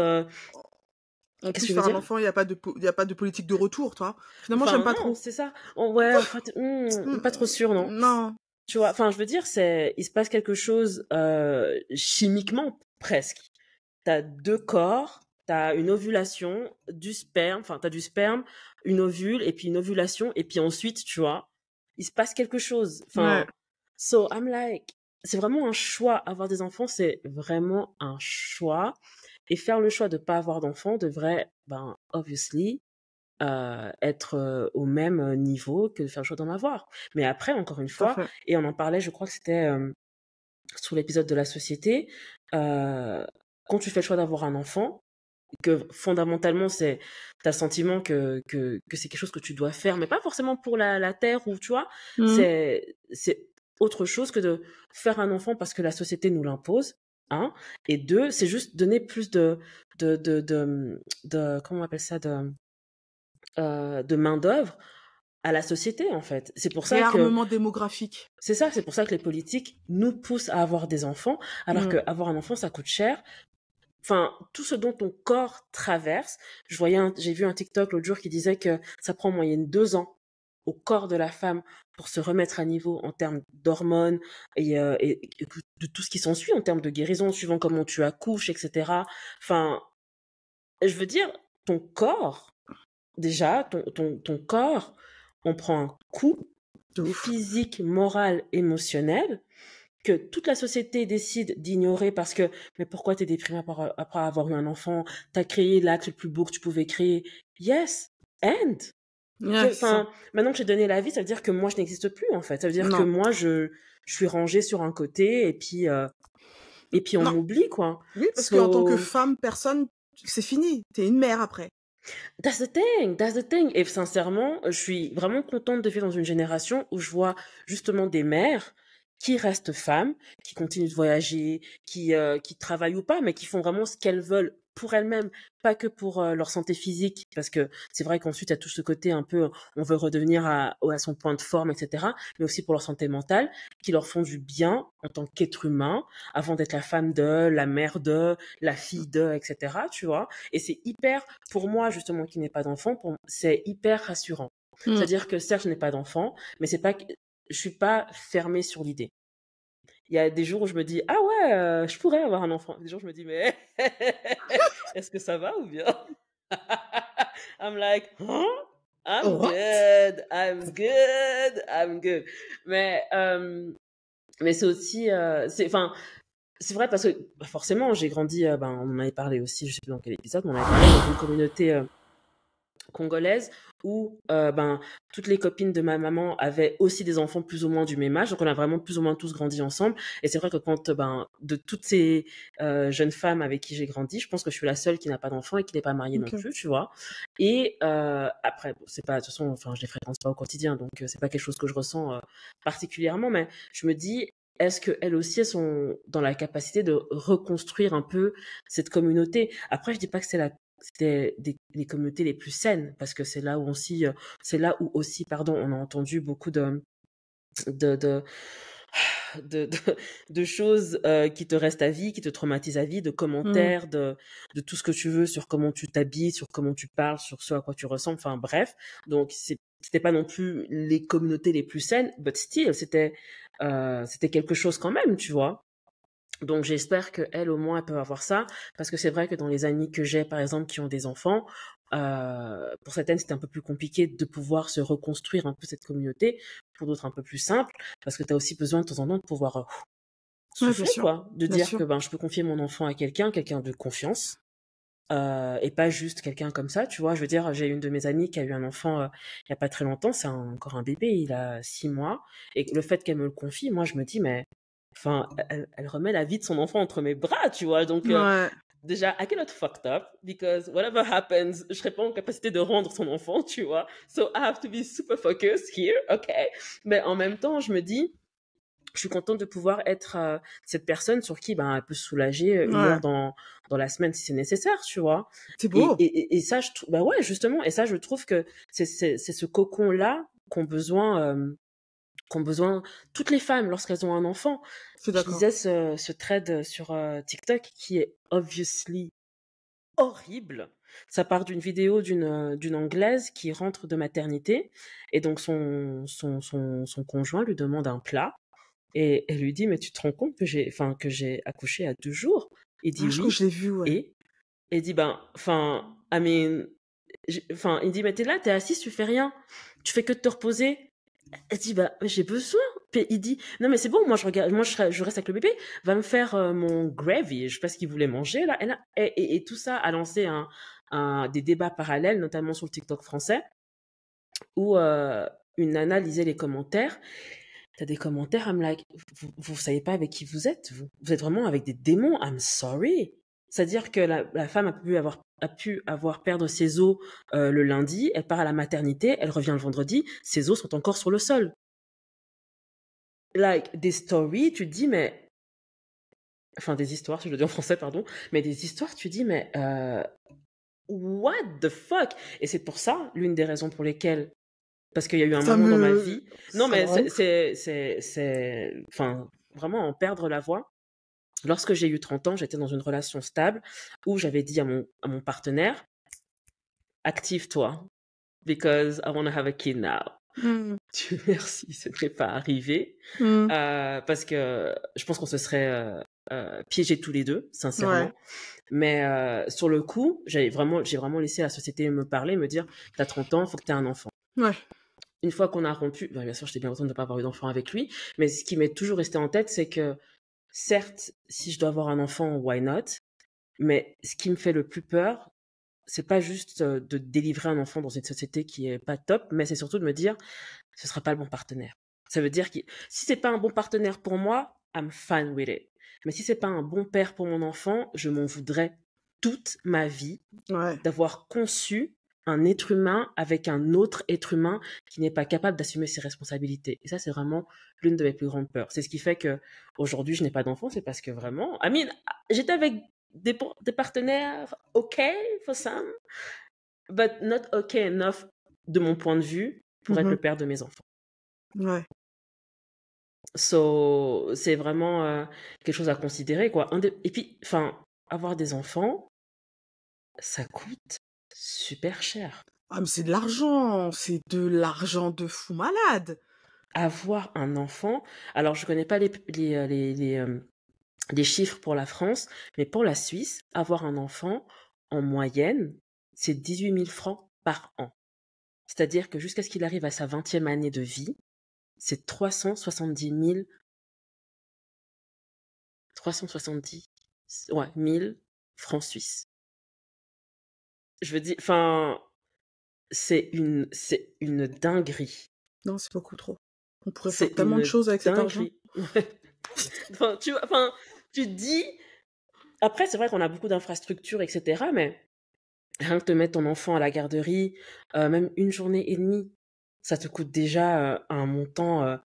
En plus, faire un enfant, il y a pas de politique de retour, toi. Finalement, j'aime pas trop. C'est ça. Ouais, en fait, pas trop sûr, non. Non. Tu vois, enfin, je veux dire, il se passe quelque chose chimiquement presque. T'as deux corps, t'as une ovulation, du sperme, enfin, t'as du sperme, une ovule, et puis une ovulation, et puis ensuite, tu vois, il se passe quelque chose. Enfin, so I'm like, c'est vraiment un choix. Avoir des enfants, c'est vraiment un choix. Et faire le choix de pas avoir d'enfants devrait, obviously, être au même niveau que de faire le choix d'en avoir. Mais après, encore une fois, et on en parlait, je crois que c'était sur l'épisode de la société, quand tu fais le choix d'avoir un enfant, que fondamentalement t'as le sentiment que c'est quelque chose que tu dois faire, mais pas forcément pour la terre, ou tu vois, c'est autre chose que de faire un enfant parce que la société nous l'impose. Et deux, c'est juste donner plus de comment on appelle ça, de main d'œuvre à la société, en fait. C'est pour ça que réarmement démographique. C'est ça, c'est pour ça que les politiques nous poussent à avoir des enfants, alors que avoir un enfant, ça coûte cher. Enfin, tout ce dont ton corps traverse. J'ai vu un TikTok l'autre jour qui disait que ça prend en moyenne 2 ans au corps de la femme pour se remettre à niveau en termes d'hormones et de tout ce qui s'ensuit, en termes de guérison, suivant comment tu accouches, etc. Enfin, je veux dire, ton corps, déjà, ton corps, on prend un coup physique, moral, émotionnel, que toute la société décide d'ignorer parce que, mais pourquoi t'es déprimé après avoir eu un enfant? T'as créé l'acte le plus beau que tu pouvais créer. Yes, and. Enfin, maintenant que j'ai donné la vie, ça veut dire que moi, je n'existe plus, en fait. Ça veut dire que moi, je suis rangée sur un côté, et puis on m'oublie, quoi. Oui, parce qu'en tant que femme, c'est fini. T'es une mère après. That's the thing. Et sincèrement, je suis vraiment contente de vivre dans une génération où je vois justement des mères qui restent femmes, qui continuent de voyager, qui travaillent ou pas, mais qui font vraiment ce qu'elles veulent pour elles-mêmes, pas que pour leur santé physique, parce que c'est vrai qu'ensuite il y a tout ce côté un peu, on veut redevenir à son point de forme, etc., mais aussi pour leur santé mentale, qui leur font du bien en tant qu'être humain, avant d'être la femme de, la mère de, la fille de, etc., tu vois. Et c'est hyper, pour moi justement qui n'ai pas d'enfant, c'est hyper rassurant. C'est-à-dire que certes je n'ai pas d'enfant, mais c'est pas, je suis pas fermée sur l'idée. Il y a des jours où je me dis, ah ouais, je pourrais avoir un enfant. Des jours où je me dis, mais est-ce que ça va ou bien? I'm like, huh? I'm good. Mais Mais c'est aussi, c'est vrai parce que forcément, j'ai grandi, on en avait parlé aussi, je sais plus dans quel épisode, mais on avait parlé dans une communauté congolaise où toutes les copines de ma maman avaient aussi des enfants plus ou moins du même âge, donc on a vraiment plus ou moins tous grandi ensemble. Et c'est vrai que quand de toutes ces jeunes femmes avec qui j'ai grandi, je pense que je suis la seule qui n'a pas d'enfant et qui n'est pas mariée non Ok. plus, tu vois. Et après, bon, c'est pas, de toute façon, enfin, je les fréquente pas au quotidien, donc c'est pas quelque chose que je ressens particulièrement, mais je me dis, est-ce qu'elles aussi, elles sont dans la capacité de reconstruire un peu cette communauté? Après, je dis pas que c'était les communautés les plus saines, parce que c'est là où aussi, pardon, on a entendu beaucoup de, de, de, de, de choses qui te restent à vie, qui te traumatisent à vie, de Mm. commentaires, de tout ce que tu veux sur comment tu t'habilles, sur comment tu parles, sur ce à quoi tu ressembles, enfin bref. Donc c'était pas non plus les communautés les plus saines, but still, c'était quelque chose quand même, tu vois. Donc j'espère qu'elles, au moins, elles peuvent avoir ça, parce que c'est vrai que dans les amis que j'ai, par exemple, qui ont des enfants, pour certaines, c'était un peu plus compliqué de pouvoir se reconstruire un peu cette communauté, pour d'autres un peu plus simple, parce que tu as aussi besoin de temps en temps de pouvoir Ouais, bien souffler, sûr, quoi, de bien dire sûr. que je peux confier mon enfant à quelqu'un de confiance, et pas juste quelqu'un comme ça, tu vois. Je veux dire, j'ai une de mes amies qui a eu un enfant il y a pas très longtemps, c'est encore un bébé, il a 6 mois, et le fait qu'elle me le confie, moi je me dis, mais enfin, elle remet la vie de son enfant entre mes bras, tu vois. Donc Ouais. déjà, I cannot fucked up because whatever happens, je serai pas en capacité de rendre son enfant, tu vois. So I have to be super focused here, okay. Mais en même temps, je me dis, je suis contente de pouvoir être cette personne sur qui elle peut se soulager 1 heure Ouais. dans la semaine si c'est nécessaire, tu vois. C'est Et, beau. et, et ça, je trouve, bah ouais, justement, et ça, je trouve que c'est ce cocon-là qu'ont besoin toutes les femmes lorsqu'elles ont un enfant. Je suis Je d'accord. lisais ce thread sur TikTok qui est obviously horrible. Ça part d'une vidéo d'une Anglaise qui rentre de maternité et donc son conjoint lui demande un plat et elle lui dit mais tu te rends compte que j'ai accouché à 2 jours? Il dit Ah, je crois que oui je l'ai vu, ouais. et il dit I mean, il dit mais t'es là, t'es assise, tu fais rien, tu fais que de te reposer. Elle dit j'ai besoin. Puis il dit non mais c'est bon, moi je regarde, je reste avec le bébé, va me faire mon gravy. Je sais pas ce qu'il voulait manger là. Et tout ça a lancé des débats parallèles, notamment sur le TikTok français, où une nana lisait les commentaires. T'as des commentaires, I'm like, vous savez pas avec qui vous êtes, vous êtes vraiment avec des démons. I'm sorry. C'est-à-dire que la femme a pu avoir perdre ses os le lundi, elle part à la maternité, elle revient le vendredi, ses os sont encore sur le sol. Like, des stories, tu te dis, mais. Enfin, des histoires, si je le dis en français, pardon. Mais des histoires, tu te dis, mais. What the fuck? Et c'est pour ça, l'une des raisons pour lesquelles. Parce qu'il y a eu un moment dans ma vie. Non, Ça me mais rend ouf. Enfin, vraiment en perdre la voix. Lorsque j'ai eu 30 ans, j'étais dans une relation stable où j'avais dit à mon partenaire, active-toi, because I want to have a kid now. Mm. Dieu merci, ce n'est pas arrivé. Mm. Parce que je pense qu'on se serait piégés tous les deux, Ouais. sincèrement. Mais sur le coup, j'ai vraiment laissé la société me parler, me dire, t'as 30 ans, faut que t'aies un enfant. Ouais. Une fois qu'on a rompu, bien sûr, j'étais bien contente de ne pas avoir eu d'enfant avec lui, mais ce qui m'est toujours resté en tête, c'est que, certes, si je dois avoir un enfant, why not? Mais ce qui me fait le plus peur, c'est pas juste de délivrer un enfant dans une société qui est pas top, mais c'est surtout de me dire, ce sera pas le bon partenaire. Ça veut dire que si c'est pas un bon partenaire pour moi, I'm fine with it. Mais si c'est pas un bon père pour mon enfant, je m'en voudrais toute ma vie Ouais. d'avoir conçu un être humain avec un autre être humain qui n'est pas capable d'assumer ses responsabilités. Et ça, c'est vraiment l'une de mes plus grandes peurs. C'est ce qui fait que aujourd'hui, je n'ai pas d'enfant, c'est parce que vraiment, j'étais avec des partenaires okay for some, but not okay enough de mon point de vue pour être Mhm. le père de mes enfants. Ouais. So, c'est vraiment quelque chose à considérer, quoi. Et puis, avoir des enfants, ça coûte super cher. Ah, mais c'est de l'argent. C'est de l'argent de fou malade. Avoir un enfant, alors je connais pas les chiffres pour la France, mais pour la Suisse, avoir un enfant, en moyenne, c'est 18 000 francs par an. C'est-à-dire que jusqu'à ce qu'il arrive à sa 20e année de vie, c'est 370 000 370, ouais, 1000 francs suisses. Je veux dire, enfin, c'est une dinguerie. Non, c'est beaucoup trop. On pourrait faire C'est tellement de une choses avec cet argent. dinguerie. Ouais. Enfin, tu te dis... Après, c'est vrai qu'on a beaucoup d'infrastructures, etc., mais rien que te mettre ton enfant à la garderie, même une journée et demie, ça te coûte déjà un montant...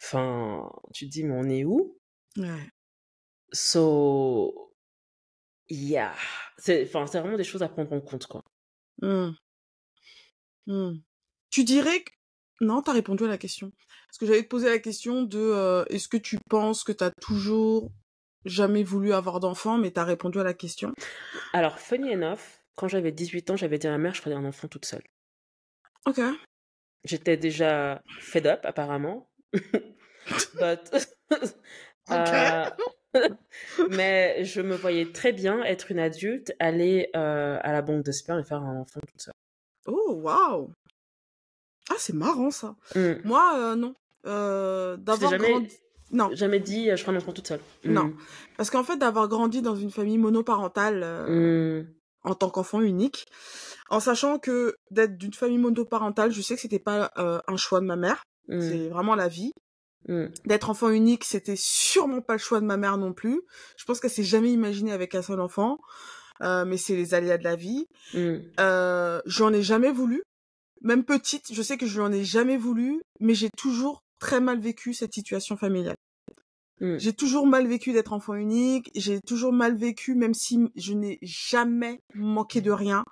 Enfin, tu te dis, mais on est où? Ouais. So, yeah. C'est vraiment des choses à prendre en compte, quoi. Hmm. Hmm. Tu dirais que... Non, t'as répondu à la question. Parce que j'allais te poser la question de est-ce que tu penses que t'as toujours jamais voulu avoir d'enfant, mais t'as répondu à la question. Alors, funny enough, quand j'avais 18 ans, j'avais dit à ma mère, je ferais un enfant toute seule. Ok. J'étais déjà fed up, apparemment. But... Ok. mais je me voyais très bien être une adulte, aller à la banque de sperme et faire un enfant toute seule. Oh, waouh. Ah, c'est marrant, ça. Mm. Moi, non. Je t'ai D'avoir grandi... Non, jamais dit, je ferai un enfant toute seule. non. Mm. Parce qu'en fait, d'avoir grandi dans une famille monoparentale Mm. en tant qu'enfant unique, en sachant que d'être d'une famille monoparentale, je sais que c'était pas un choix de ma mère. Mm. C'est vraiment la vie. Mm. D'être enfant unique, c'était sûrement pas le choix de ma mère non plus. Je pense qu'elle s'est jamais imaginée avec un seul enfant. Mais c'est les aléas de la vie. Mm. J'en ai jamais voulu. Même petite, je sais que je n'en ai jamais voulu, mais j'ai toujours très mal vécu cette situation familiale. Mm. J'ai toujours mal vécu d'être enfant unique, j'ai toujours mal vécu, même si je n'ai jamais manqué de rien.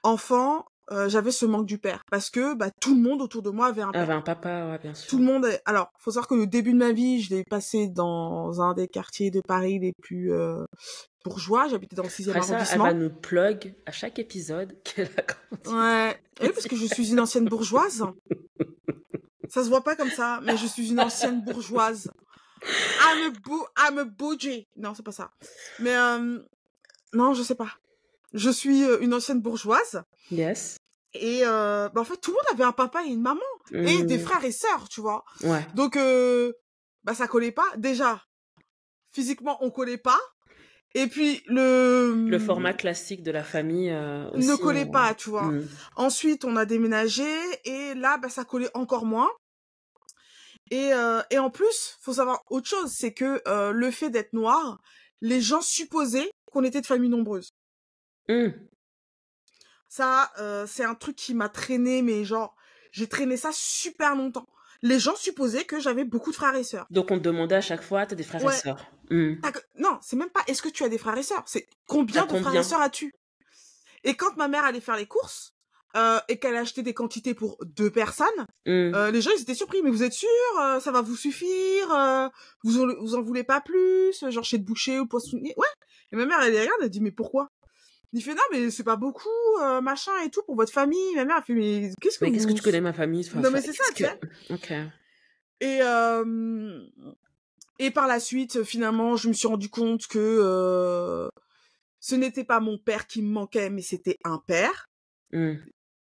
Enfant, j'avais ce manque du père, parce que tout le monde autour de moi avait un père. Avait un papa, ouais, bien sûr. Tout le monde... Alors, faut savoir que le début de ma vie, je l'ai passé dans un des quartiers de Paris les plus bourgeois. J'habitais dans le 6e Après ça, elle arrondissement. va nous plug à chaque épisode qu'elle a grandi. Ouais, oui, parce que je suis une ancienne bourgeoise. Ça se voit pas comme ça, mais je suis une ancienne bourgeoise. I'm a bougie. Non, c'est pas ça. Mais non, je sais pas. Je suis une ancienne bourgeoise. Yes. Et en fait, tout le monde avait un papa et une maman. Et des frères et sœurs, tu vois. Ouais. Donc, ça collait pas. Déjà, physiquement, on collait pas. Et puis, Le format classique de la famille aussi. ne collait pas, tu vois. Mm. Ensuite, on a déménagé. Et là, ça collait encore moins. Et en plus, faut savoir autre chose, c'est que le fait d'être noir, les gens supposaient qu'on était de famille nombreuse. Mm. Ça, c'est un truc qui m'a traîné, mais genre, j'ai traîné ça super longtemps. Les gens supposaient que j'avais beaucoup de frères et sœurs. Donc on te demandait à chaque fois, t'as des frères et sœurs. Mm. Non, c'est même pas est-ce que tu as des frères et sœurs, c'est combien de frères et sœurs as-tu? Et quand ma mère allait faire les courses, et qu'elle achetait des quantités pour 2 personnes, les gens ils étaient surpris. Mais vous êtes sûr, ça va vous suffire, vous en voulez pas plus, genre chez le boucher ou poissonnier? Ouais. Et ma mère elle les regarde, elle dit mais pourquoi? Il fait non mais c'est pas beaucoup, machin et tout pour votre famille. Ma mère elle fait mais qu'est-ce que tu connais ma famille? Enfin, non mais c'est ça, tu sais. Ok. Et par la suite, finalement, je me suis rendu compte que ce n'était pas mon père qui me manquait, mais c'était un père. Mm.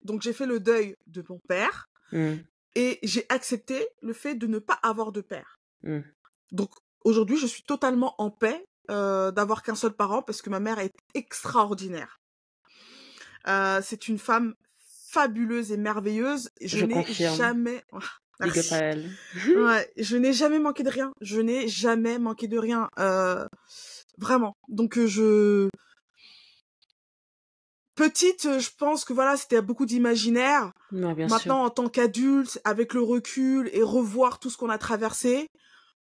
Donc j'ai fait le deuil de mon père et j'ai accepté le fait de ne pas avoir de père. Donc aujourd'hui, je suis totalement en paix d'avoir qu'un seul parent parce que ma mère est extraordinaire. C'est une femme fabuleuse et merveilleuse. Je n'ai jamais... Big up à elle. Ouais, je n'ai jamais manqué de rien. Je n'ai jamais manqué de rien. Vraiment. Donc petite, je pense que voilà, c'était beaucoup d'imaginaire. Maintenant, en tant qu'adulte, avec le recul et revoir tout ce qu'on a traversé,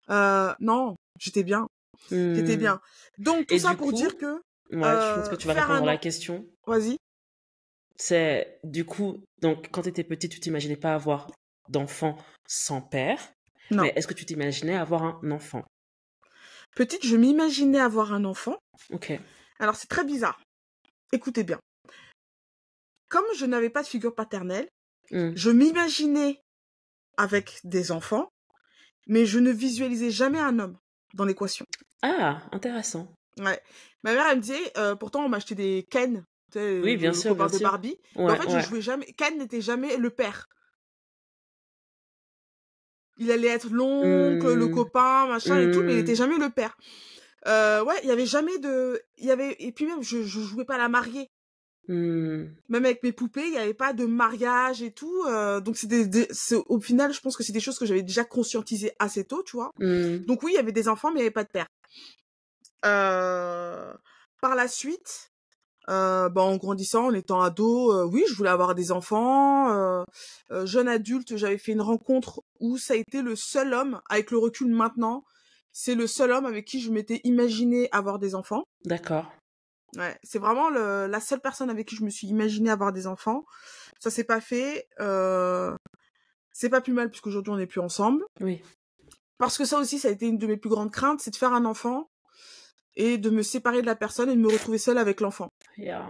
non, j'étais bien. J'étais bien. Donc, tout ça pour dire que... Ouais, je pense que tu vas répondre à la question. Vas-y. C'est, du coup, donc, quand tu étais petite, tu t'imaginais pas avoir d'enfant sans père. Non. Mais est-ce que tu t'imaginais avoir un enfant? Petite, je m'imaginais avoir un enfant. Ok. Alors, c'est très bizarre. Écoutez bien. Comme je n'avais pas de figure paternelle, je m'imaginais avec des enfants, mais je ne visualisais jamais un homme dans l'équation. Ah, intéressant. Ouais. Ma mère, elle me disait, pourtant, on m'achetait des Ken, tu sais, oui, bien sûr, copain de Barbie. Ouais, mais en fait, je jouais jamais. Ken n'était jamais le père. Il allait être l'oncle, le copain, machin et tout, mais il était jamais le père. Ouais, il y avait jamais de... Et puis même, je jouais pas à la mariée. Même avec mes poupées, il y avait pas de mariage et tout. Donc au final, je pense que c'est des choses que j'avais déjà conscientisées assez tôt, tu vois. Donc oui, il y avait des enfants, mais il n'y avait pas de père. Par la suite, en grandissant, en étant ado, oui, je voulais avoir des enfants. Jeune adulte, j'avais fait une rencontre où ça a été le seul homme, avec le recul maintenant, c'est le seul homme avec qui je m'étais imaginé avoir des enfants. D'accord. Ouais, c'est vraiment la seule personne avec qui je me suis imaginé avoir des enfants. Ça s'est pas fait. C'est pas plus mal puisqu'aujourd'hui on n'est plus ensemble. Oui. Parce que ça aussi, ça a été une de mes plus grandes craintes, c'est de faire un enfant et de me séparer de la personne et de me retrouver seule avec l'enfant. Yeah.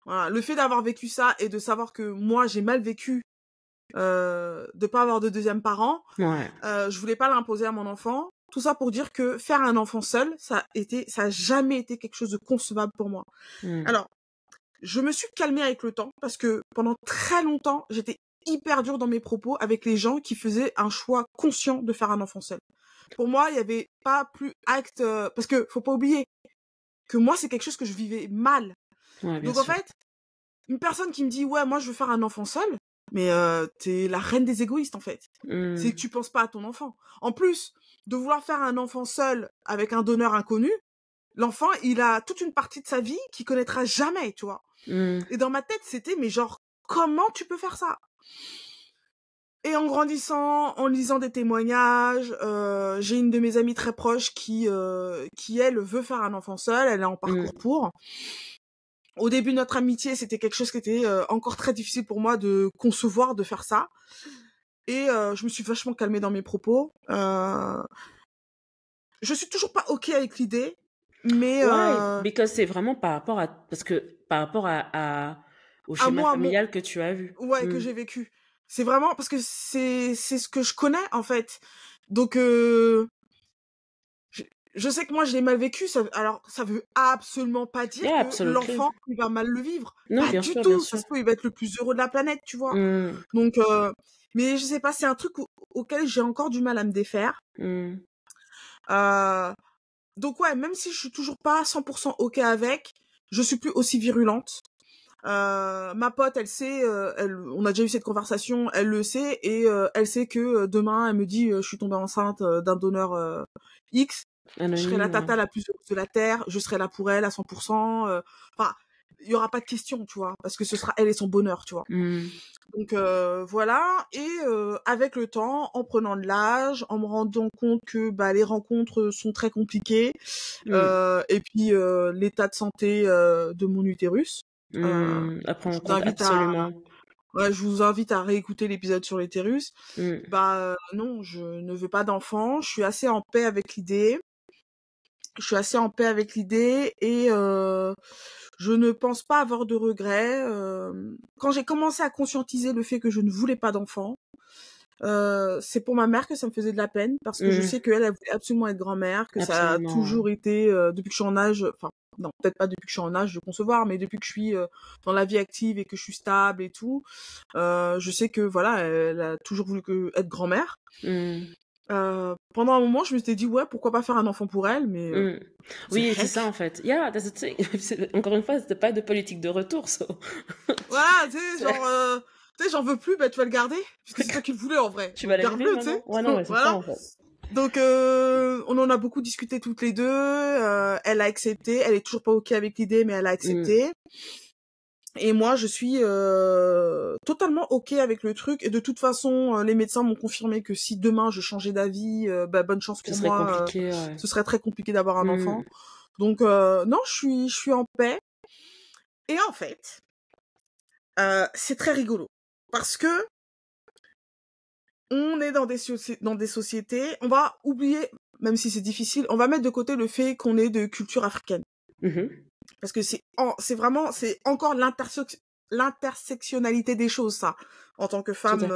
Voilà. Le fait d'avoir vécu ça et de savoir que moi j'ai mal vécu de pas avoir de deuxième parent, Ouais. je voulais pas l'imposer à mon enfant. Tout ça pour dire que faire un enfant seul, ça a jamais été quelque chose de concevable pour moi. Alors, je me suis calmée avec le temps parce que pendant très longtemps, j'étais hyper dure dans mes propos avec les gens qui faisaient un choix conscient de faire un enfant seul. Pour moi, il y avait pas plus acte parce que faut pas oublier que moi c'est quelque chose que je vivais mal. Ouais, bien Donc en sûr. fait, une personne qui me dit ouais, moi je veux faire un enfant seul, mais t'es la reine des égoïstes en fait. C'est que tu penses pas à ton enfant. En plus de vouloir faire un enfant seul avec un donneur inconnu, l'enfant, il a toute une partie de sa vie qu'il connaîtra jamais, tu vois. Et dans ma tête, c'était, mais genre, comment tu peux faire ça? Et en grandissant, en lisant des témoignages, j'ai une de mes amies très proches qui elle, veut faire un enfant seul, elle est en parcours pour. Au début de notre amitié, c'était quelque chose qui était encore très difficile pour moi de concevoir, de faire ça. Et je me suis vachement calmée dans mes propos. Je suis toujours pas OK avec l'idée, mais Ouais, parce que c'est vraiment par rapport à... Parce que par rapport au à schéma moi, familial que tu as vu. ouais, que j'ai vécu. C'est vraiment parce que c'est ce que je connais, en fait. Donc, je sais que moi, je l'ai mal vécu. Alors, ça veut absolument pas dire Yeah, que absolutely. l'enfant, il va mal le vivre. Non, Pas bien du sûr, bien tout. Ça sûr. se peut, il va être le plus heureux de la planète, tu vois. Donc, mais je sais pas, c'est un truc auquel j'ai encore du mal à me défaire. Donc ouais, même si je suis toujours pas 100% OK avec, je suis plus aussi virulente. Ma pote, elle sait, on a déjà eu cette conversation, elle le sait, et elle sait que demain, elle me dit, je suis tombée enceinte d'un donneur X, je serai la Anonyme, ouais. tata la plus heureuse de la Terre, je serai là pour elle à 100%. Enfin, il y aura pas de question, tu vois, parce que ce sera elle et son bonheur, tu vois. Donc voilà, et avec le temps, en prenant de l'âge, en me rendant compte que les rencontres sont très compliquées, et puis l'état de santé de mon utérus. Après, Je on vous compte invite absolument. je vous invite à réécouter l'épisode sur l'utérus. Non, je ne veux pas d'enfant. Je suis assez en paix avec l'idée. Et je ne pense pas avoir de regrets. Quand j'ai commencé à conscientiser le fait que je ne voulais pas d'enfant, c'est pour ma mère que ça me faisait de la peine parce que je sais qu'elle voulait absolument être grand-mère, que ça a Absolument, ouais. toujours été depuis que je suis en âge, enfin non, peut-être pas depuis que je suis en âge de concevoir, mais depuis que je suis dans la vie active et que je suis stable et tout, je sais que voilà, elle a toujours voulu être grand-mère. Pendant un moment, je me suis dit ouais, pourquoi pas faire un enfant pour elle, mais Oui, c'est ça heck. en fait. Yeah, that's the thing. Encore une fois, c'était pas de politique de retour, so. Voilà, tu sais, genre, tu sais, j'en veux plus, tu vas le garder, puisque c'est toi qui le voulais en vrai. Tu vas Donc l'élever garde-le, tu sais. maintenant? Ouais, non, mais c'est ça Voilà. en fait. Donc, on en a beaucoup discuté toutes les deux. Elle a accepté. Elle est toujours pas OK avec l'idée, mais elle a accepté. Et moi, je suis totalement OK avec le truc. Et de toute façon, les médecins m'ont confirmé que si demain je changeais d'avis, bonne chance Ce pour serait moi. compliqué, ouais. Ce serait très compliqué d'avoir un enfant. Donc, non, je suis en paix. Et en fait, c'est très rigolo. Parce que on est dans des sociétés, on va oublier, même si c'est difficile, on va mettre de côté le fait qu'on est de culture africaine. Parce que c'est encore l'intersectionnalité des choses, ça, en tant que femme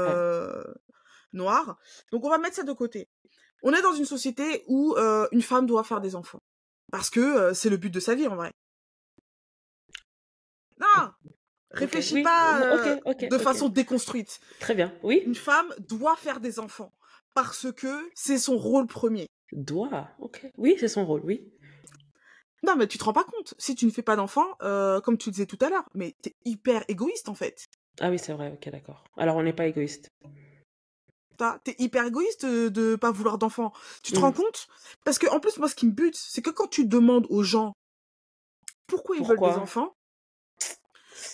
noire. Donc on va mettre ça de côté. On est dans une société où une femme doit faire des enfants. Parce que c'est le but de sa vie, en vrai. Non! Réfléchis Oui, pas ok, de façon déconstruite. Très bien, oui. Une femme doit faire des enfants. parce que c'est son rôle premier. Doit, ok. Oui, c'est son rôle, oui. Non, mais tu te rends pas compte. Si tu ne fais pas d'enfant, comme tu disais tout à l'heure, mais t'es hyper égoïste, en fait. Ah oui, c'est vrai, ok, d'accord. Alors, on n'est pas égoïste. T'es hyper égoïste de pas vouloir d'enfant. Tu te rends compte? Parce que, en plus, moi, ce qui me bute, c'est que quand tu demandes aux gens pourquoi ils veulent des enfants,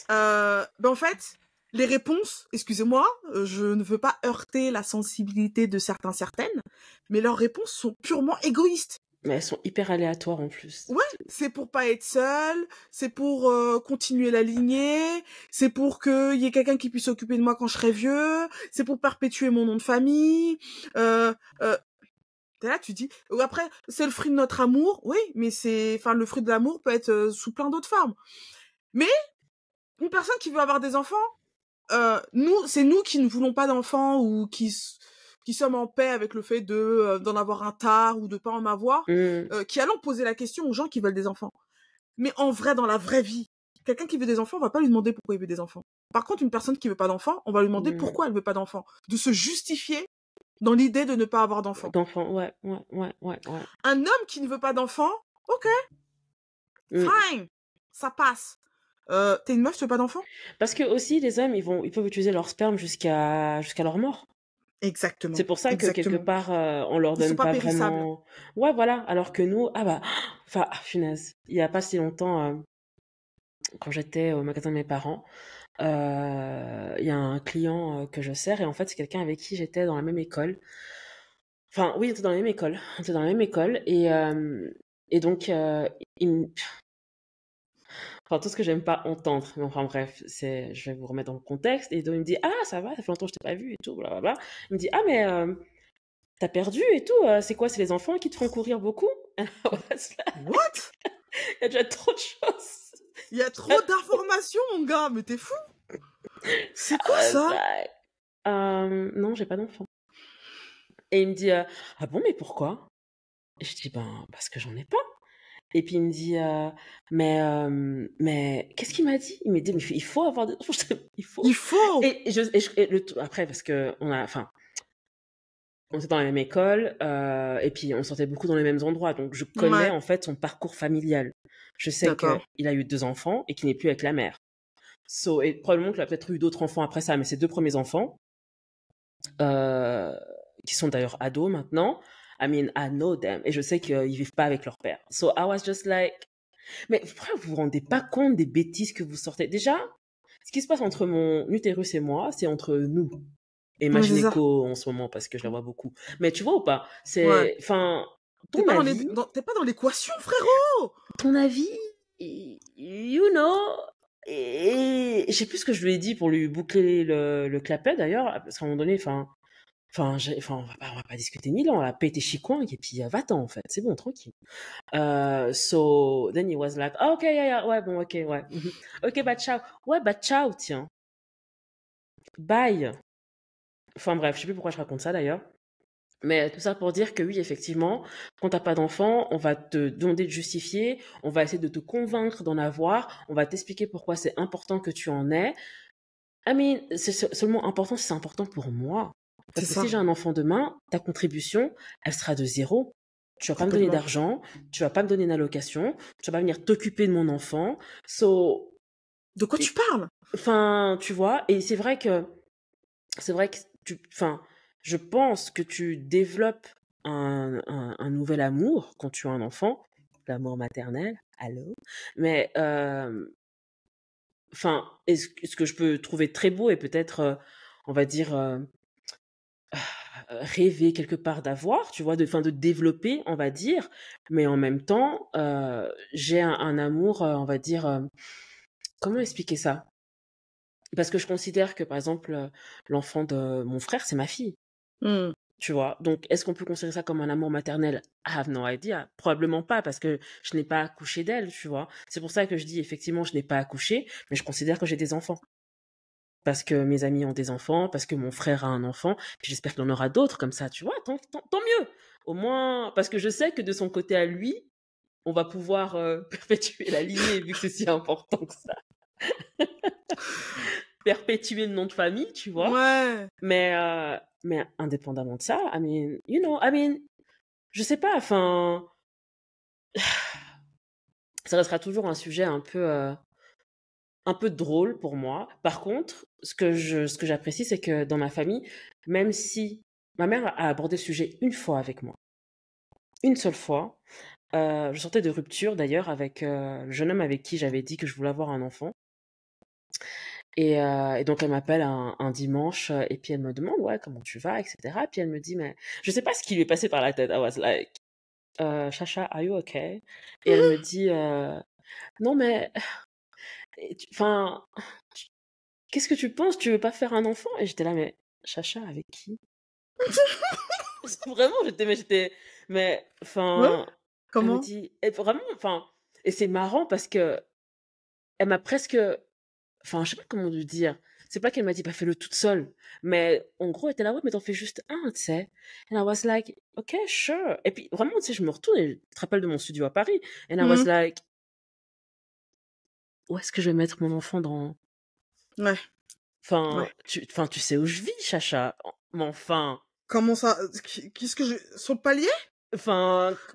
en fait, les réponses, excusez-moi, je ne veux pas heurter la sensibilité de certaines, mais leurs réponses sont purement égoïstes. Mais elles sont hyper aléatoires en plus. Ouais, c'est pour pas être seul, c'est pour continuer la lignée, c'est pour qu'il y ait quelqu'un qui puisse s'occuper de moi quand je serai vieux, c'est pour perpétuer mon nom de famille. T'es là, tu dis. Ou après, c'est le fruit de notre amour, oui, mais le fruit de l'amour peut être sous plein d'autres formes. Mais une personne qui veut avoir des enfants, c'est nous qui ne voulons pas d'enfants ou qui sommes en paix avec le fait d'en avoir un tard ou de pas en avoir, qui allons poser la question aux gens qui veulent des enfants. Mais en vrai, dans la vraie vie, quelqu'un qui veut des enfants, on va pas lui demander pourquoi il veut des enfants. Par contre, une personne qui veut pas d'enfants, on va lui demander pourquoi elle veut pas d'enfants. De se justifier dans l'idée de ne pas avoir d'enfants. Ouais. Un homme qui ne veut pas d'enfants, ok, fine, ça passe. T'es une meuf, tu veux pas d'enfants? Parce que aussi, les hommes, ils peuvent utiliser leur sperme jusqu'à leur mort. Exactement. C'est pour ça que quelque part, on leur donne pas vraiment. Ouais, voilà. Alors que nous, punaise. Il y a pas si longtemps, quand j'étais au magasin de mes parents, il y a un client que je sers et en fait, c'est quelqu'un avec qui j'étais dans la même école. Enfin, oui, on était dans la même école. On était dans la même école et donc, enfin, tout ce que j'aime pas entendre. Mais enfin, bref, je vais vous remettre dans le contexte. Et donc, il me dit, ah, ça va, ça fait longtemps que je t'ai pas vu et tout, blablabla. Il me dit, ah, mais t'as perdu et tout. C'est quoi, c'est les enfants qui te font courir beaucoup? What? Il y a déjà trop de choses. Il y a trop d'informations, mon gars, mais t'es fou. C'est quoi ça? Non, j'ai pas d'enfant. Et il me dit, ah bon, mais pourquoi? Et je dis, parce que j'en ai pas. Et puis il me dit, mais qu'est-ce qu'il m'a dit? Il m'a dit, mais il faut avoir des enfants. Il faut. Il faut. Après, parce que on était dans la même école, et puis on sortait beaucoup dans les mêmes endroits. Donc je connais en fait son parcours familial. Je sais qu'il a eu 2 enfants et qu'il n'est plus avec la mère. Et probablement qu'il a peut-être eu d'autres enfants après ça, mais ses 2 premiers enfants, qui sont d'ailleurs ados maintenant, I know them. Et je sais qu'ils vivent pas avec leur père. So I was just like, mais pourquoi vous vous rendez pas compte des bêtises que vous sortez? Déjà, ce qui se passe entre mon utérus et moi, c'est entre nous. Et ma gynéco en ce moment, parce que je la vois beaucoup. Mais tu vois ou pas? Enfin, t'es pas dans l'équation, frérot! Ton avis, you know, et je sais plus ce que je lui ai dit pour lui boucler le clapet d'ailleurs, parce qu'à un moment donné, on va pas discuter 1000 ans, on a pété chicoin, et puis va-t'en en fait, c'est bon, tranquille. So then he was like, oh, ok, yeah, ouais, bon, ok, ouais. Ok, bah ciao. Ouais, bah ciao, tiens. Bye. Enfin bref, je sais plus pourquoi je raconte ça d'ailleurs. Mais tout ça pour dire que oui, effectivement, quand t'as pas d'enfant, on va te demander de justifier, on va essayer de te convaincre d'en avoir, on va t'expliquer pourquoi c'est important que tu en aies. C'est seulement important si c'est important pour moi. Parce que si j'ai un enfant demain, ta contribution, elle sera de 0. Tu vas pas me donner d'argent, tu vas pas me donner une allocation, tu vas pas venir t'occuper de mon enfant. De quoi tu parles? Enfin, tu vois, et c'est vrai que je pense que tu développes un nouvel amour quand tu as un enfant, l'amour maternel, allô. Mais, ce que je peux trouver très beau et peut-être, on va dire, rêver quelque part d'avoir, tu vois, de développer, on va dire. Mais en même temps, j'ai un amour, on va dire, comment expliquer ça? Parce que je considère que, par exemple, l'enfant de mon frère, c'est ma fille. Tu vois, donc est-ce qu'on peut considérer ça comme un amour maternel? I have no idea. Probablement pas, parce que je n'ai pas accouché d'elle, tu vois. C'est pour ça que je dis, effectivement, je n'ai pas accouché, mais je considère que j'ai des enfants. Parce que mes amis ont des enfants, parce que mon frère a un enfant, puis j'espère qu'il en aura d'autres comme ça, tu vois, tant mieux. Au moins, parce que je sais que de son côté à lui, on va pouvoir perpétuer la lignée, vu que c'est si important que ça. perpétuer le nom de famille, tu vois. Ouais. Mais indépendamment de ça, I mean, je sais pas, enfin, ça restera toujours un sujet un peu drôle pour moi. Par contre, ce que j'apprécie, c'est que dans ma famille, même si ma mère a abordé le sujet une fois avec moi, une seule fois, je sortais de rupture d'ailleurs avec le jeune homme avec qui j'avais dit que je voulais avoir un enfant. Et donc elle m'appelle un dimanche et puis elle me demande ouais comment tu vas, etc. Puis elle me dit mais je sais pas ce qui lui est passé par la tête. I was like Chacha, are you okay? Et elle me dit non mais enfin qu'est-ce que tu penses? Tu veux pas faire un enfant? Et j'étais là mais Chacha avec qui? Vraiment mais Ouais. enfin elle me Comment? dit et vraiment enfin et c'est marrant parce que elle m'a presque enfin, je sais pas comment le dire. C'est pas qu'elle m'a dit, bah, fais-le toute seule. Mais, en gros, elle était là, ouais, mais t'en fais juste un, tu sais. And I was like, okay, sure. Et puis, vraiment, tu sais, je me retourne et je te rappelle de mon studio à Paris. And I was Mmh. like, où est-ce que je vais mettre mon enfant dans... Ouais, ouais. Enfin, tu sais où je vis, Chacha. Mais enfin, Comment ça? Qu'est-ce que je... Sur le palier?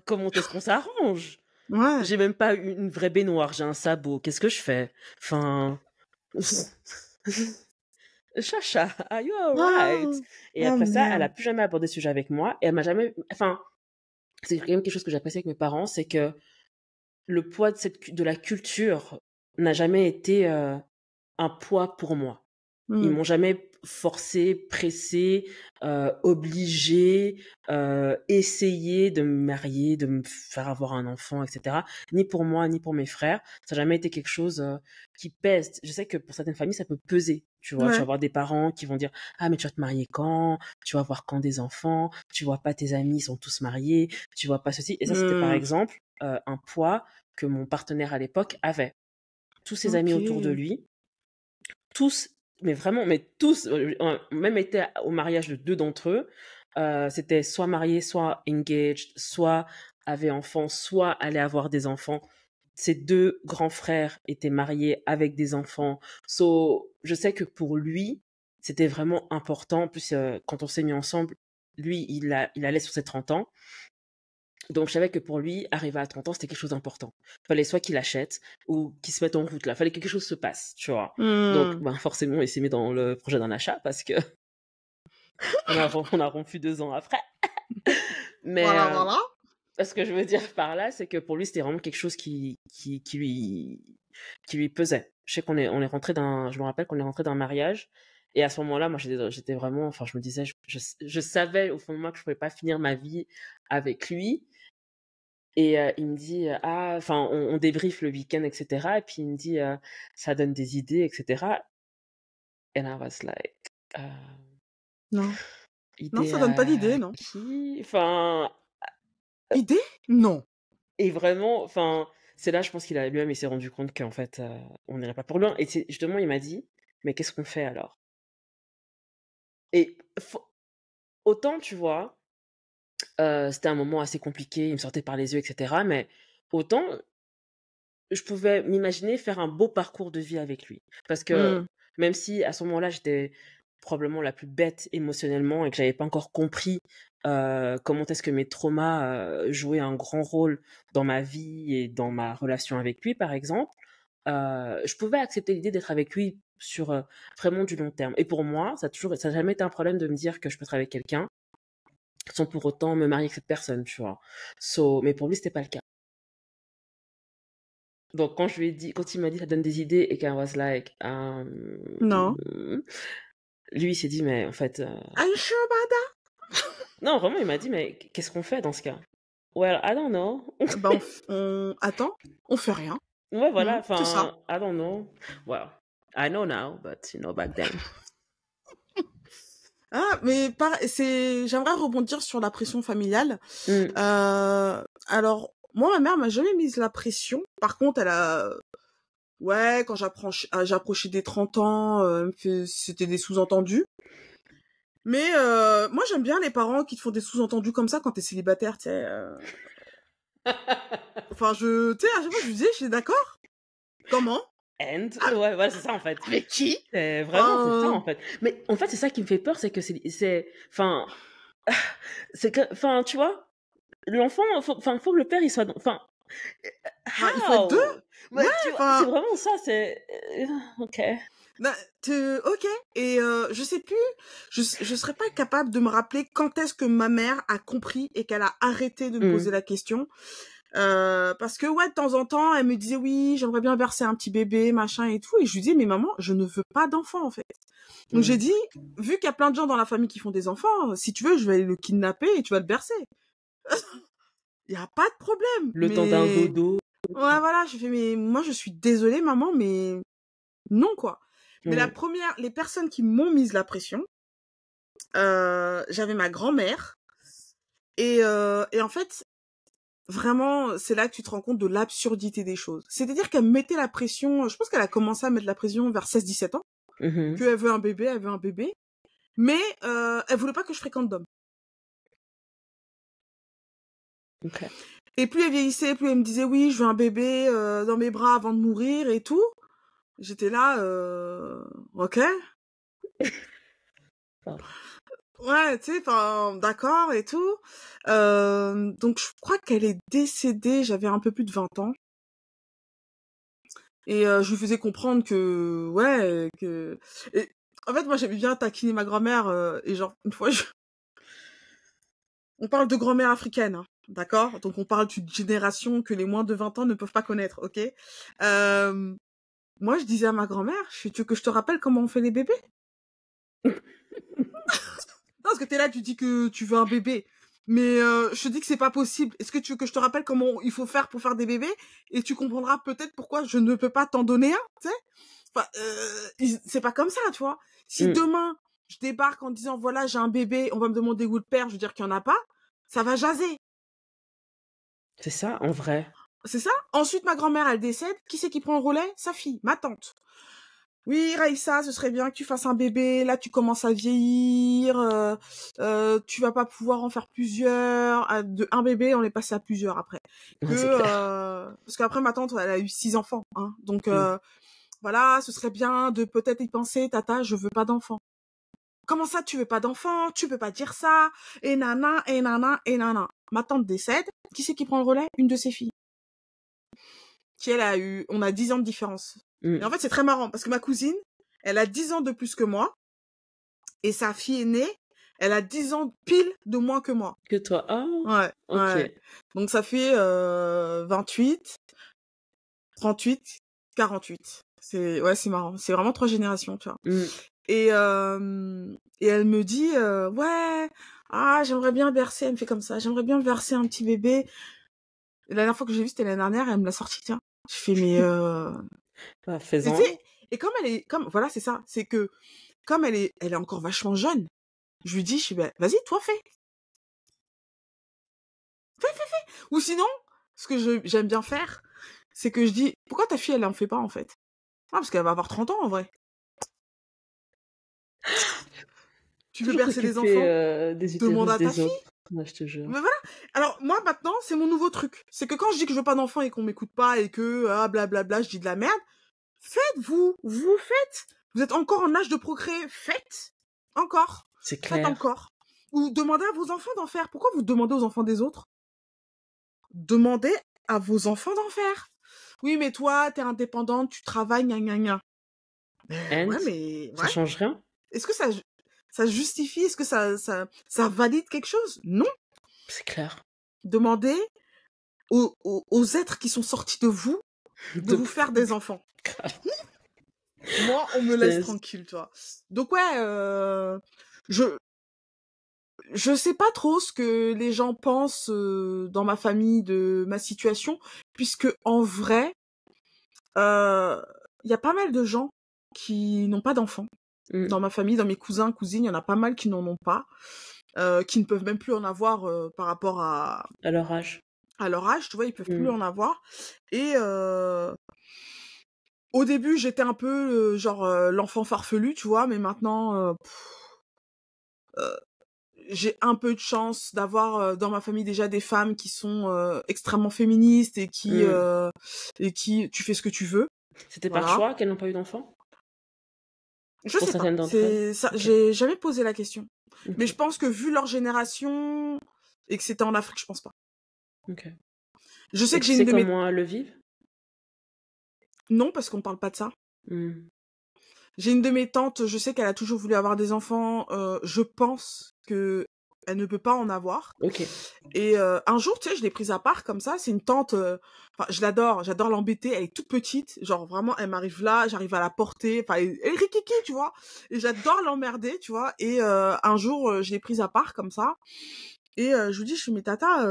comment est-ce qu'on s'arrange? Ouais. J'ai même pas une vraie baignoire, j'ai un sabot. Qu'est-ce que je fais? Enfin... Chacha, are you alright? Ah! Et Oh après ça, elle a merde. plus jamais abordé ce sujet avec moi. Et elle m'a jamais, enfin, c'est quand même quelque chose que j'apprécie avec mes parents, c'est que le poids de la culture n'a jamais été un poids pour moi. Ils Mmh. m'ont jamais forcé, pressé, obligé, essayé de me marier, de me faire avoir un enfant, etc. Ni pour moi, ni pour mes frères. Ça n'a jamais été quelque chose qui pèse. Je sais que pour certaines familles, ça peut peser. Tu vois, tu vas Ouais. avoir des parents qui vont dire ah mais tu vas te marier quand? Tu vas avoir quand des enfants? Tu vois pas tes amis ils sont tous mariés? Tu vois pas ceci? Et ça c'était par Mmh. exemple un poids que mon partenaire à l'époque avait. Tous ses amis autour de OK. lui tous, mais vraiment, mais tous, ont même été au mariage de 2 d'entre eux, c'était soit mariés, soit engaged, soit avaient enfants, soit allaient avoir des enfants. Ses 2 grands frères étaient mariés avec des enfants. So, je sais que pour lui, c'était vraiment important. En plus, quand on s'est mis ensemble, lui, il allait sur ses 30 ans. Donc, je savais que pour lui, arriver à 30 ans, c'était quelque chose d'important. Fallait soit qu'il achète ou qu'il se mette en route là. Fallait que quelque chose se passe, tu vois. Donc, Mmh. ben, forcément, il s'est mis dans le projet d'un achat parce que on a rompu 2 ans après. Mais Voilà, voilà. ce que je veux dire par là, c'est que pour lui, c'était vraiment quelque chose qui lui pesait. Je sais on est rentré je me rappelle qu'on est rentré d'un mariage. Et à ce moment-là, moi, j'étais vraiment, enfin, je me disais, je savais au fond de moi que je pouvais pas finir ma vie avec lui. Et il me dit, ah, enfin, on débriefe le week-end, etc. Et puis il me dit, ça donne des idées, etc. And I was like, Non. Non, idée ça donne pas à d'idée, non. qui? Enfin, Idée? Non. et vraiment, enfin, c'est là, je pense qu'il a lui-même, il s'est rendu compte qu'en fait, on n'irait pas pour loin. Et justement, il m'a dit, mais qu'est-ce qu'on fait alors? Et autant, tu vois, c'était un moment assez compliqué, il me sortait par les yeux, etc. Mais autant, je pouvais m'imaginer faire un beau parcours de vie avec lui. Parce que Mmh. même si à ce moment-là, j'étais probablement la plus bête émotionnellement et que j'avais pas encore compris comment est-ce que mes traumas jouaient un grand rôle dans ma vie et dans ma relation avec lui, par exemple, je pouvais accepter l'idée d'être avec lui sur vraiment du long terme. Et pour moi, ça n'a jamais été un problème de me dire que je peux être avec quelqu'un sans pour autant me marier avec cette personne, tu vois. Mais pour lui, c'était pas le cas. Donc, quand il m'a dit ça donne des idées et qu'I was like, Non. lui, il s'est dit, mais en fait, Are you sure about that? non, vraiment, il m'a dit, mais qu'est-ce qu'on fait dans ce cas? Well, I don't know. Bah, on attends, on fait rien. Ouais, voilà, C'est ça. enfin, I don't know. Well, I know now, but back then. Ah, mais j'aimerais rebondir sur la pression familiale. Mm. Alors, moi, ma mère m'a jamais mise la pression. Par contre, ouais, quand j'approchais des 30 ans, c'était des sous-entendus. Mais moi, j'aime bien les parents qui te font des sous-entendus comme ça quand t'es célibataire, tu sais. Enfin, tu sais, à chaque fois, je lui disais, je suis d'accord. Comment? And ouais, voilà, c'est ça en fait. Mais qui? C'est vraiment c'est ça en fait. Mais en fait, c'est ça qui me fait peur, c'est que enfin, c'est que, enfin, tu vois, l'enfant, faut que le père il soit, enfin, Il faut être deux. how? Ouais, Tu vois, c'est enfin, vraiment ça, ok. bah, ok. Et je sais plus, je serais pas capable de me rappeler quand est-ce que ma mère a compris et qu'elle a arrêté de me poser la question. Parce que ouais, de temps en temps, elle me disait oui, j'aimerais bien verser un petit bébé, machin et tout. Et je lui dis mais maman, je ne veux pas d'enfant en fait. Donc j'ai dit, vu qu'il y a plein de gens dans la famille qui font des enfants, si tu veux, je vais aller le kidnapper et tu vas le bercer. Il y a pas de problème. Le temps d'un dodo. Ouais, voilà, je fais mais moi je suis désolée maman, mais non quoi. Mais les personnes qui m'ont mise la pression, j'avais ma grand-mère et en fait, vraiment, c'est là que tu te rends compte de l'absurdité des choses. C'est-à-dire qu'elle mettait la pression, je pense qu'elle a commencé à mettre la pression vers 16-17 ans, qu'elle veut un bébé, elle veut un bébé, mais elle voulait pas que je fréquente d'hommes. Okay. Et plus elle vieillissait, plus elle me disait oui, je veux un bébé dans mes bras avant de mourir et tout. J'étais là, ok. Ouais, tu sais, enfin, d'accord et tout. Donc, je crois qu'elle est décédée, j'avais un peu plus de 20 ans. Et je lui faisais comprendre que, ouais, que... Et, en fait, moi, j'aimais bien taquiner ma grand-mère. Et genre, une fois, on parle de grand-mère africaine, hein, d'accord? Donc, on parle d'une génération que les moins de 20 ans ne peuvent pas connaître, ok? Moi, je disais à ma grand-mère, tu veux que je te rappelle comment on fait les bébés? Non, parce que t'es là, tu dis que tu veux un bébé. Mais je te dis que c'est pas possible. Est-ce que tu veux que je te rappelle comment il faut faire pour faire des bébés? Et tu comprendras peut-être pourquoi je ne peux pas t'en donner un, tu sais? Enfin, c'est pas comme ça, tu vois. Si demain, je débarque en disant, voilà, j'ai un bébé, on va me demander où le père, je veux dire qu'il y en a pas, ça va jaser. C'est ça, en vrai. C'est ça. Ensuite, ma grand-mère, elle décède. Qui c'est qui prend le relais? Sa fille, ma tante. Oui, Raïssa, ce serait bien que tu fasses un bébé. Là, tu commences à vieillir. Tu vas pas pouvoir en faire plusieurs. De un bébé, on est passé à plusieurs après. Parce qu'après, ma tante, elle a eu 6 enfants. Hein. Donc, voilà, ce serait bien de peut-être y penser. Tata, je veux pas d'enfant. Comment ça, tu veux pas d'enfant? Tu peux pas dire ça. Et nana, et nana, et nana. Ma tante décède. Qui c'est qui prend le relais? Une de ses filles. Qui, on a 10 ans de différence. Et en fait, c'est très marrant parce que ma cousine, elle a 10 ans de plus que moi. Et sa fille aînée, elle a 10 ans pile de moins que moi. Que toi. Ah. Ouais. Ok. Ouais. Donc ça fait 28, 38, 48. C'est marrant. C'est vraiment 3 générations, tu vois. Et elle me dit ouais, j'aimerais bien verser, elle me fait comme ça, j'aimerais bien verser un petit bébé. La dernière fois que j'ai vu, c'était l'année dernière, elle me l'a sorti, tiens. Je fais mais faisant. Et comme voilà, c'est ça, c'est que comme elle est encore vachement jeune, je lui dis, vas-y, toi fais. Fais. Ou sinon, ce que j'aime bien faire, c'est que je dis, pourquoi ta fille, elle en fait pas, en fait? Parce qu'elle va avoir 30 ans, en vrai. Tu veux bercer des enfants? Demande à ta fille. Moi, je te jure. Mais voilà. Alors, moi, maintenant, c'est mon nouveau truc. C'est que quand je dis que je veux pas d'enfants et qu'on m'écoute pas et que, blablabla, je dis de la merde, faites-vous. Vous faites. Vous êtes encore en âge de procréer. Faites. Encore. C'est clair. Faites encore. Ou demandez à vos enfants d'en faire. Pourquoi vous demandez aux enfants des autres? Demandez à vos enfants d'en faire. Oui, mais toi, t'es indépendante, tu travailles, gna gna gna. Ouais, mais... Ça change rien? Est-ce que ça justifie? Est-ce que ça valide quelque chose? Non. C'est clair. Demandez aux êtres qui sont sortis de vous de vous faire des enfants. Moi, on me laisse tranquille, tu vois. Donc ouais, je sais pas trop ce que les gens pensent dans ma famille de ma situation, puisque en vrai, il y a pas mal de gens qui n'ont pas d'enfants. Dans ma famille, dans mes cousins, cousines, il y en a pas mal qui n'en ont pas, qui ne peuvent même plus en avoir par rapport à leur âge. À leur âge, tu vois, ils peuvent plus en avoir. Et au début, j'étais un peu l'enfant farfelu, tu vois, mais maintenant, j'ai un peu de chance d'avoir dans ma famille déjà des femmes qui sont extrêmement féministes et qui tu fais ce que tu veux. C'était par Voilà. choix qu'elles n'ont pas eu d'enfants? Je Pour sais pas. certaines d'entre elles? C'est ça, OK. j'ai jamais posé la question. Mais je OK. pense que vu leur génération et que c'était en Afrique, je pense pas. OK. Je sais Et que tu j'ai une sais de mes comment elles le vivent? non, parce qu'on parle pas de ça. Mmh. J'ai une de mes tantes, je sais qu'elle a toujours voulu avoir des enfants, je pense qu'elle ne peut pas en avoir OK. et un jour, tu sais, je l'ai prise à part comme ça, c'est une tante, enfin je l'adore, j'adore l'embêter, elle est toute petite, genre vraiment elle m'arrive là, j'arrive à la porter, enfin elle est rikiki, tu vois? Et j'adore l'emmerder, tu vois? Et un jour, je l'ai prise à part comme ça et je lui dis, je fais: «Mais tata,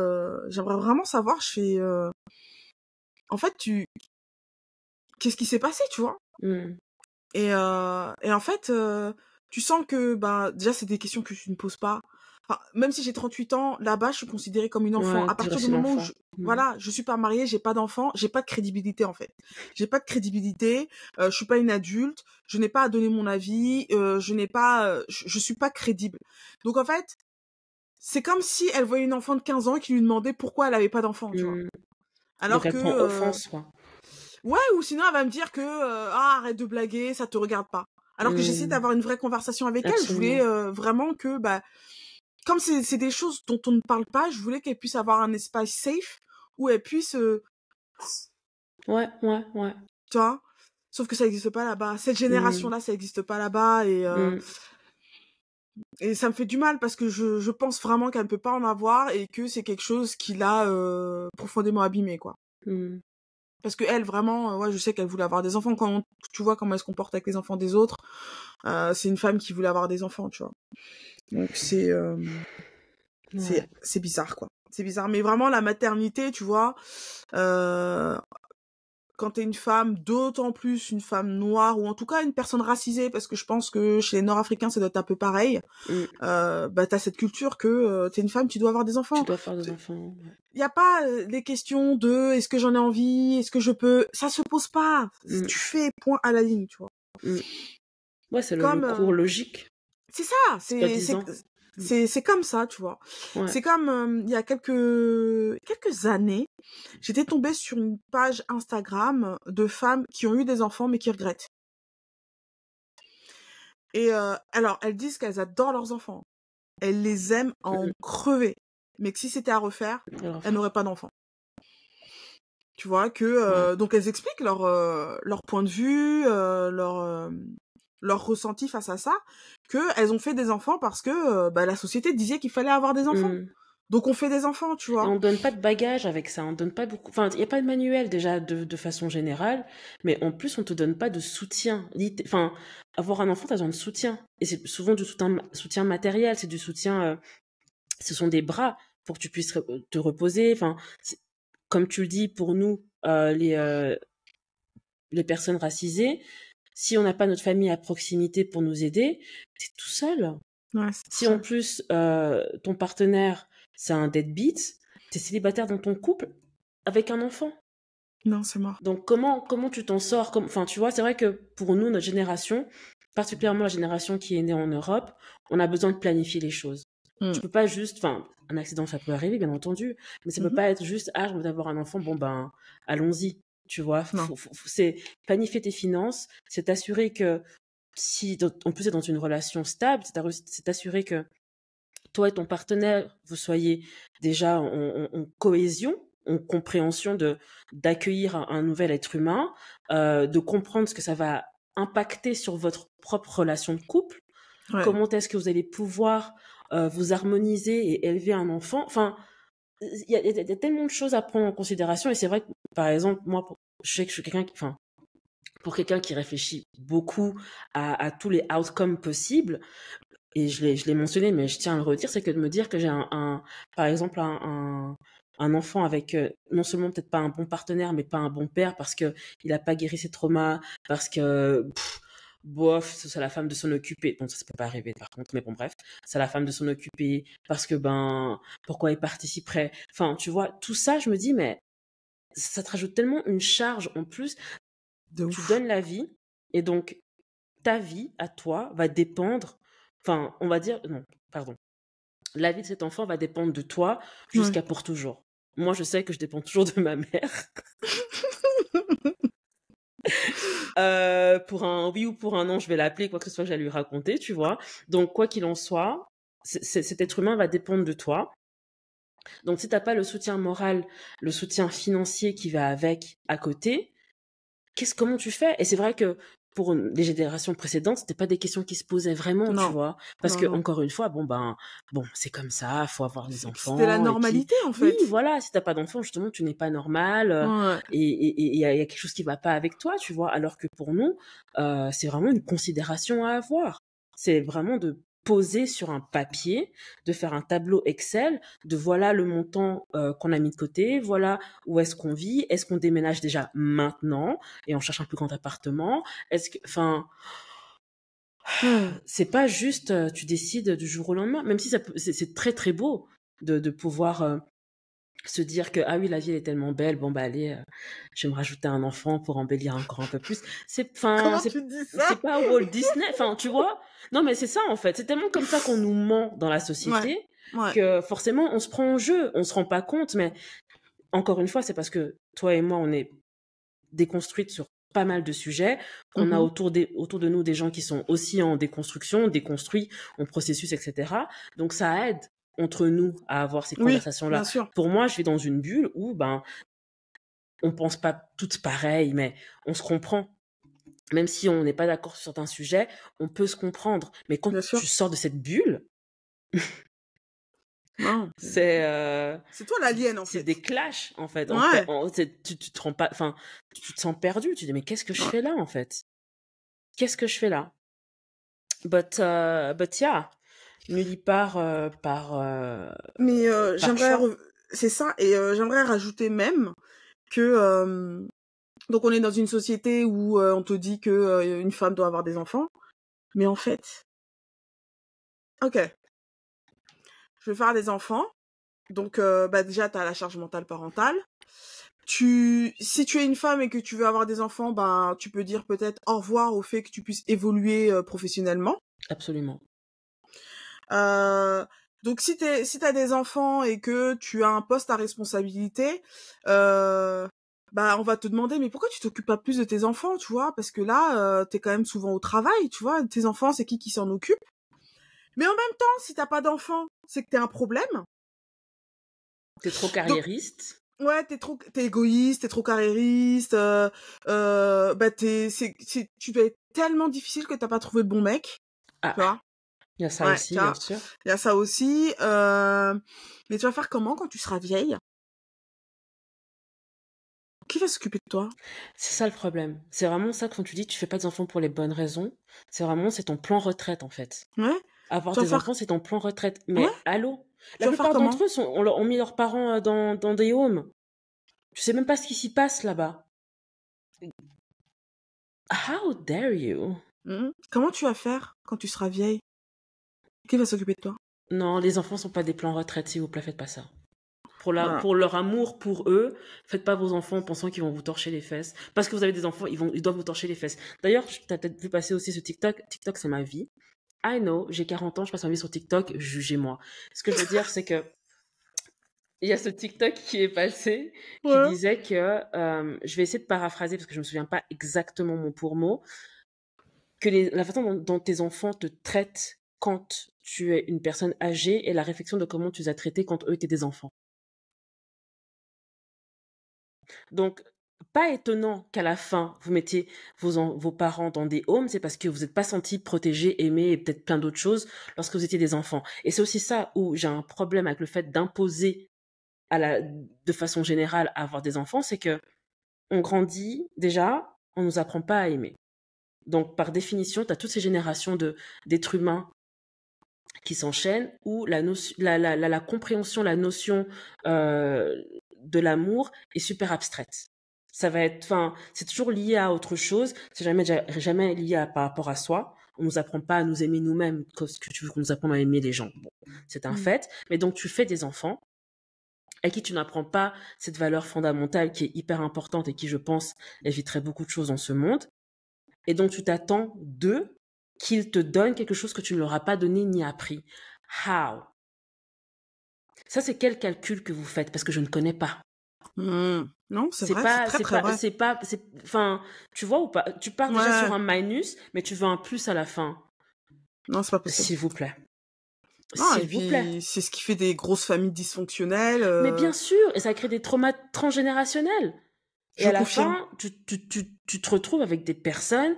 j'aimerais vraiment savoir», je fais, «En fait, tu qu'est-ce qui s'est passé?» tu vois? Mmh. Et en fait, tu sens que, bah, déjà, c'est des questions que tu ne poses pas. Enfin, même si j'ai 38 ans, là-bas, je suis considérée comme une enfant. Ouais, À tu partir du restes une moment où enfant. Mmh. voilà, je suis pas mariée, j'ai pas d'enfant, j'ai pas de crédibilité, en fait. J'ai pas de crédibilité, je suis pas une adulte, je n'ai pas à donner mon avis, je n'ai pas, je suis pas crédible. Donc en fait, c'est comme si elle voyait une enfant de 15 ans qui lui demandait pourquoi elle avait pas d'enfant, tu vois? Mmh. Donc Alors elle que, prend offense, quoi. ouais, ou sinon elle va me dire que ah arrête de blaguer, ça te regarde pas. Alors que j'essaie Mmh. d'avoir une vraie conversation avec elle. Je voulais Absolument. vraiment que bah comme c'est des choses dont on ne parle pas, je voulais qu'elle puisse avoir un espace safe où elle puisse Ouais, ouais, ouais. tu vois. Sauf que ça existe pas là-bas. Cette Mmh. génération-là, ça existe pas là-bas Mmh. et ça me fait du mal parce que je pense vraiment qu'elle ne peut pas en avoir et que c'est quelque chose qui l'a profondément abîmée quoi. Mmh. Parce que elle vraiment ouais, je sais qu'elle voulait avoir des enfants quand tu vois comment elle se comporte avec les enfants des autres. C'est une femme qui voulait avoir des enfants, tu vois. Donc Ouais. c'est bizarre quoi. C'est bizarre, mais vraiment la maternité, tu vois, euh, quand t'es une femme, d'autant plus une femme noire ou en tout cas une personne racisée, parce que je pense que chez les Nord-Africains ça doit être un peu pareil. Mmh. Bah t'as cette culture que t'es une femme, tu dois avoir des Tu enfants. dois faire des enfants, ouais. Il y a pas les questions de est-ce que j'en ai envie, est-ce que je peux, ça se pose pas. Mmh. Tu fais point à la ligne, tu vois. Mmh. Ouais, c'est le Comme cours logique, c'est ça, soi-disant. Mmh. c'est comme ça, tu vois. Ouais. C'est comme il y a quelques années, j'étais tombée sur une page Instagram de femmes qui ont eu des enfants mais qui regrettent. Et alors elles disent qu'elles adorent leurs enfants, elles les aiment à en Mmh. crever, mais que si c'était à refaire, Alors, elles n'auraient pas d'enfants. Tu vois que ouais. donc elles expliquent leur point de vue, leur ressenti face à ça, que elles ont fait des enfants parce que bah, la société disait qu'il fallait avoir des enfants. Mmh. Donc on fait des enfants, tu Et vois. on donne pas de bagage avec ça, on donne pas beaucoup. Enfin, il y a pas de manuel déjà de façon générale, mais en plus on te donne pas de soutien. Enfin, avoir un enfant, t'as besoin de soutien, et c'est souvent du soutien matériel, c'est du soutien. Ce sont des bras pour que tu puisses te reposer. Enfin, comme tu le dis, pour nous, les personnes racisées, si on n'a pas notre famille à proximité pour nous aider, t'es tout seul. Ouais, c'est tout Si en ça. plus ton partenaire c'est un deadbeat, t'es célibataire dans ton couple avec un enfant. Non, c'est mort. Donc comment tu t'en sors enfin tu vois, c'est vrai que pour nous, notre génération, particulièrement la génération qui est née en Europe, on a besoin de planifier les choses. Tu Mm. peux pas juste, enfin, un accident ça peut arriver bien entendu, mais ça peut Mhm. pas être juste j'ai envie d'avoir un enfant, bon ben allons-y. Tu vois, Non. c'est planifier tes finances, c'est t'assurer que si en plus c'est dans une relation stable, c'est t'assurer que toi et ton partenaire, vous soyez déjà en cohésion, en compréhension d'accueillir un nouvel être humain, de comprendre ce que ça va impacter sur votre propre relation de couple, Ouais. comment est-ce que vous allez pouvoir vous harmoniser et élever un enfant. Enfin, il y a tellement de choses à prendre en considération, et c'est vrai que, par exemple, moi, je sais que je suis quelqu'un enfin, pour quelqu'un qui réfléchit beaucoup à tous les outcomes possibles, et je l'ai mentionné, mais je tiens à le redire, c'est que de me dire que j'ai par exemple, un enfant avec non seulement peut-être pas un bon partenaire, mais pas un bon père parce que il a pas guéri ses traumas, parce que bof, c'est à la femme de s'en occuper. Bon, ça peut pas arriver par contre, mais bon bref, c'est à la femme de s'en occuper parce que ben pourquoi il participerait. Enfin, tu vois, tout ça, je me dis mais ça te rajoute tellement une charge en plus. De Tu ouf. donnes la vie, et donc ta vie à toi va dépendre, enfin, on va dire, non, pardon, la vie de cet enfant va dépendre de toi Ouais. jusqu'à pour toujours. Moi, je sais que je dépends toujours de ma mère. pour un oui ou pour un non, je vais l'appeler, quoi que ce soit que j'allais lui raconter, tu vois. Donc, quoi qu'il en soit, cet être humain va dépendre de toi. Donc, si t'as pas le soutien moral, le soutien financier qui va avec à côté, comment tu fais? Et c'est vrai que pour les générations précédentes, c'était pas des questions qui se posaient vraiment, tu Non, vois. Parce non, que, non. encore une fois, bon, c'est comme ça, faut avoir des C'était la enfants, et puis, normalité, en oui, fait. voilà, si t'as pas d'enfants, justement, tu n'es pas normal, Ouais. et il y a quelque chose qui va pas avec toi, tu vois. Alors que pour nous, c'est vraiment une considération à avoir. C'est vraiment de poser sur un papier, de faire un tableau Excel, de voilà le montant qu'on a mis de côté, voilà où est-ce qu'on vit, est-ce qu'on déménage déjà maintenant et on cherche un plus grand appartement, enfin, Ouais. c'est pas juste tu décides du jour au lendemain, même si c'est très très beau de pouvoir se dire que ah oui, la vie elle est tellement belle, bon bah allez, je vais me rajouter un enfant pour embellir encore un peu plus. Enfin, Comment tu dis c'est ça? pas Walt Disney, enfin tu vois. Non mais c'est ça en fait, c'est tellement comme ça qu'on nous ment dans la Ouais, société ouais. que forcément on se prend au jeu, on se rend pas compte, mais encore une fois, c'est parce que toi et moi on est déconstruite sur pas mal de sujets, qu'on a Mhm. autour de nous des gens qui sont aussi en déconstruction, déconstruits, en processus, etc. Donc ça aide entre nous à avoir ces Oui, conversations-là. bien sûr. Pour moi, je vais dans une bulle où on pense pas toutes pareilles, mais on se comprend. Même si on n'est pas d'accord sur certains sujets, on peut se comprendre. Mais quand Bien sûr. tu sors de cette bulle, Non. c'est C'est toi l'alien, en c'est fait. des clashs en fait. Ouais. Tu te rends pas, enfin, tu te sens perdu. Tu te dis mais qu'est-ce que je Ouais. fais là en fait? Qu'est-ce que je fais là? But yeah, nulle part Mais par choix. c'est ça, et j'aimerais rajouter même que donc on est dans une société où on te dit que une femme doit avoir des enfants, mais en fait, ok, je vais faire des enfants, donc bah déjà t'as la charge mentale parentale. Si tu es une femme et que tu veux avoir des enfants, ben tu peux dire peut-être au revoir au fait que tu puisses évoluer professionnellement. Absolument. Euh, donc si t'as des enfants et que tu as un poste à responsabilité, bah on va te demander mais pourquoi tu t'occupes pas plus de tes enfants, tu vois, parce que là t'es quand même souvent au travail, tu vois, tes enfants c'est qui s'en occupe. Mais en même temps, si t'as pas d'enfants, c'est que t'es un problème. T'es trop Donc carriériste. ouais, t'es égoïste, t'es trop carriériste, bah tu dois être tellement difficile que t'as pas trouvé le bon mec, Ah, tu vois. il y a ça Ouais, aussi, tu bien vois, sûr. il y a ça aussi. Mais tu vas faire comment quand tu seras vieille? Qui va s'occuper de toi? C'est ça le problème. C'est vraiment ça quand tu dis que tu fais pas d'enfants pour les bonnes raisons. C'est ton plan retraite en fait. Ouais, Avoir tu vas des faire, enfants, c'est ton plan retraite. ouais, Mais allô, tu la vas faire plupart comment? d'entre eux ont mis leurs parents dans des homes. Tu sais même pas ce qui s'y passe là-bas. How dare you? Comment tu vas faire quand tu seras vieille? Qui va s'occuper de toi? Non, les enfants sont pas des plans retraite, s'il vous plaît, faites pas ça. Voilà. Pour leur amour pour eux, faites pas vos enfants en pensant qu'ils vont vous torcher les fesses. Parce que vous avez des enfants, ils doivent vous torcher les fesses. D'ailleurs, t'as peut-être vu passer aussi ce TikTok. TikTok, c'est ma vie. I know, j'ai 40 ans, je passe ma vie sur TikTok, jugez-moi. Ce que je veux dire, c'est que il y a ce TikTok qui est passé, qui Ouais. disait que, je vais essayer de paraphraser parce que je me souviens pas exactement mot pour mot, que la façon dont tes enfants te traitent quand tu es une personne âgée et la réflexion de comment tu les as traités quand eux étaient des enfants. Donc, pas étonnant qu'à la fin, vous mettiez vos parents dans des homes, c'est parce que vous n'êtes pas sentis protégés, aimés et peut-être plein d'autres choses lorsque vous étiez des enfants. Et c'est aussi ça où j'ai un problème avec le fait d'imposer de façon générale à avoir des enfants, c'est que on grandit déjà, on nous apprend pas à aimer. Donc, par définition, tu as toutes ces générations d'êtres humains qui s'enchaînent où la compréhension, la notion de l'amour est super abstraite. Ça va être, enfin, c'est toujours lié à autre chose. C'est jamais lié par rapport à soi. On nous apprend pas à nous aimer nous-mêmes. Qu'est-ce que tu veux qu'on nous apprenne à aimer les gens? Bon, c'est un Mm. fait. Mais donc, tu fais des enfants à qui tu n'apprends pas cette valeur fondamentale qui est hyper importante et qui, je pense, éviterait beaucoup de choses dans ce monde. Et donc, tu t'attends d'eux qu'ils te donnent quelque chose que tu ne leur as pas donné ni appris. How? Ça, c'est quel calcul que vous faites? Parce que je ne connais pas. Non, c'est C'est vrai, c'est pas, très c'est très pas, vrai. c'est pas, c'est, enfin, tu vois ou pas? Tu pars déjà Ouais, sur un minus, mais tu veux un plus à la fin. non, c'est pas possible. S'il vous plaît. Non, et S'il vous plaît. puis c'est ce qui fait des grosses familles dysfonctionnelles. Mais bien sûr, et ça crée des traumas transgénérationnels. Et Je à la confirme. fin, tu te retrouves avec des personnes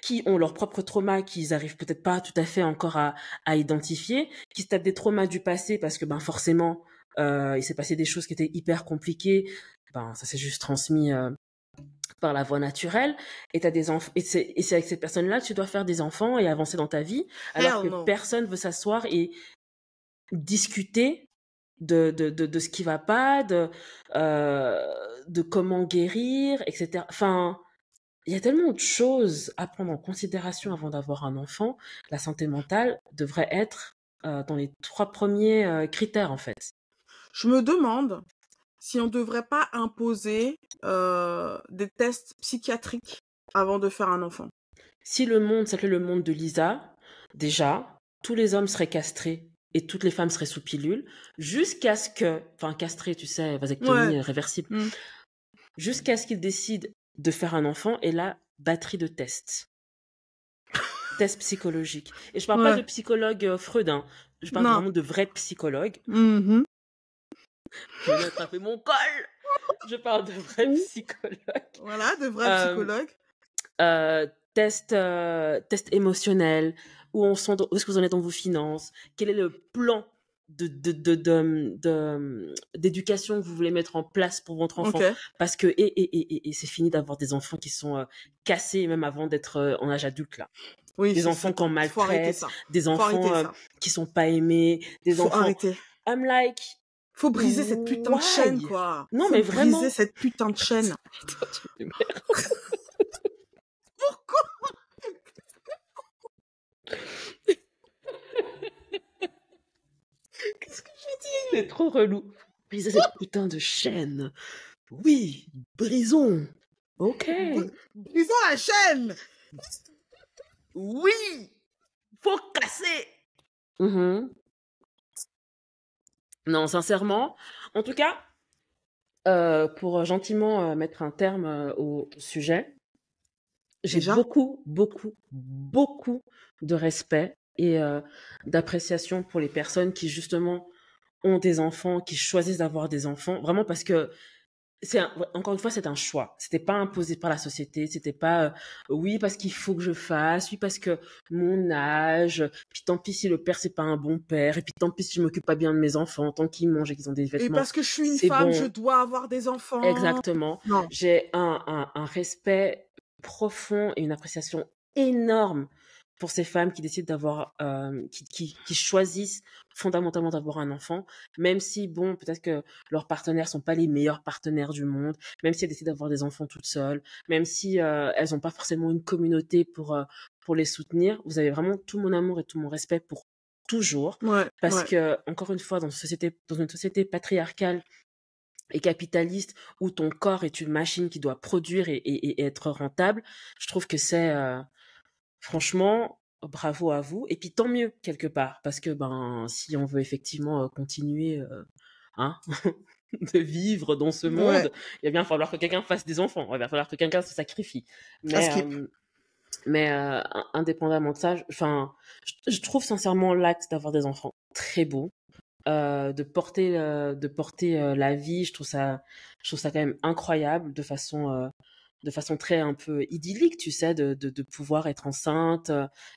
qui ont leurs propres traumas qu'ils arrivent peut-être pas tout à fait encore à identifier, qui se tapent des traumas du passé parce que ben forcément, il s'est passé des choses qui étaient hyper compliquées. Ben ça s'est juste transmis par la voie naturelle. Et t'as des enfants. Et c'est avec cette personne-là que tu dois faire des enfants et avancer dans ta vie, alors Hell que no. personne veut s'asseoir et discuter de ce qui va pas, de comment guérir, etc. Enfin, il y a tellement de choses à prendre en considération avant d'avoir un enfant. La santé mentale devrait être dans les 3 premiers critères, en fait. Je me demande si on devrait pas imposer des tests psychiatriques avant de faire un enfant. Si le monde s'appelait le monde de Lisa, déjà, tous les hommes seraient castrés et toutes les femmes seraient sous pilule, jusqu'à ce que, enfin castrés, tu sais, Ouais. vasectomie réversible, Mm. jusqu'à ce qu'ils décident de faire un enfant et la batterie de tests. Tests psychologiques. Et je parle pas de Ouais. psychologue Freud, hein. Je parle Non. vraiment de vrais psychologues. Mhm. Je vais attraper mon col. Je parle de vrais psychologues. Voilà, de vrais Euh, psychologues. test émotionnel, où est-ce que vous en êtes dans vos finances, quel est le plan d'éducation que vous voulez mettre en place pour votre enfant, Ok. parce que et c'est fini d'avoir des enfants qui sont cassés même avant d'être en âge adulte là, Oui, des enfants qu'on faut arrêter maltraite, ça. des Faut arrêter enfants ça. qui sont pas aimés, des Faut enfants arrêter. I'm like Faut briser cette putain de chaîne, why. quoi. Non Faut mais briser vraiment. cette putain de chaîne. Pourquoi? Qu'est-ce que j'ai dit? C'est trop relou. Briser cette putain de chaîne. Oui, brisons. Ok. Brisons la chaîne. Oui, faut casser. Mhm. Non, sincèrement. En tout cas, pour gentiment mettre un terme au sujet, j'ai Déjà? beaucoup, beaucoup, beaucoup de respect et d'appréciation pour les personnes qui justement ont des enfants, qui choisissent d'avoir des enfants, vraiment parce que encore une fois, c'est un choix. C'était pas imposé par la société. C'était pas oui parce qu'il faut que je fasse, oui parce que mon âge. Puis tant pis si le père c'est pas un bon père. Et puis tant pis si je m'occupe pas bien de mes enfants, tant qu'ils mangent et qu'ils ont des Et vêtements, parce que je suis une c'est femme, je bon. dois avoir des enfants. Exactement. Non. J'ai un respect profond et une appréciation énorme pour ces femmes qui décident d'avoir, qui choisissent fondamentalement d'avoir un enfant, même si, bon, peut-être que leurs partenaires sont pas les meilleurs partenaires du monde, même si elles décident d'avoir des enfants toutes seules, même si elles n'ont pas forcément une communauté pour les soutenir. Vous avez vraiment tout mon amour et tout mon respect pour toujours, Ouais, parce ouais. que, encore une fois, dans une société patriarcale et capitaliste où ton corps est une machine qui doit produire et être rentable, je trouve que c'est franchement bravo à vous et puis tant mieux quelque part parce que ben si on veut effectivement continuer hein de vivre dans ce Ouais. monde, il va bien falloir que quelqu'un fasse des enfants, il va falloir que quelqu'un se sacrifie. À Mais skip. indépendamment de ça, enfin je trouve sincèrement l'acte d'avoir des enfants très beau. De porter la vie, je trouve ça quand même incroyable de façon très un peu idyllique, tu sais, de pouvoir être enceinte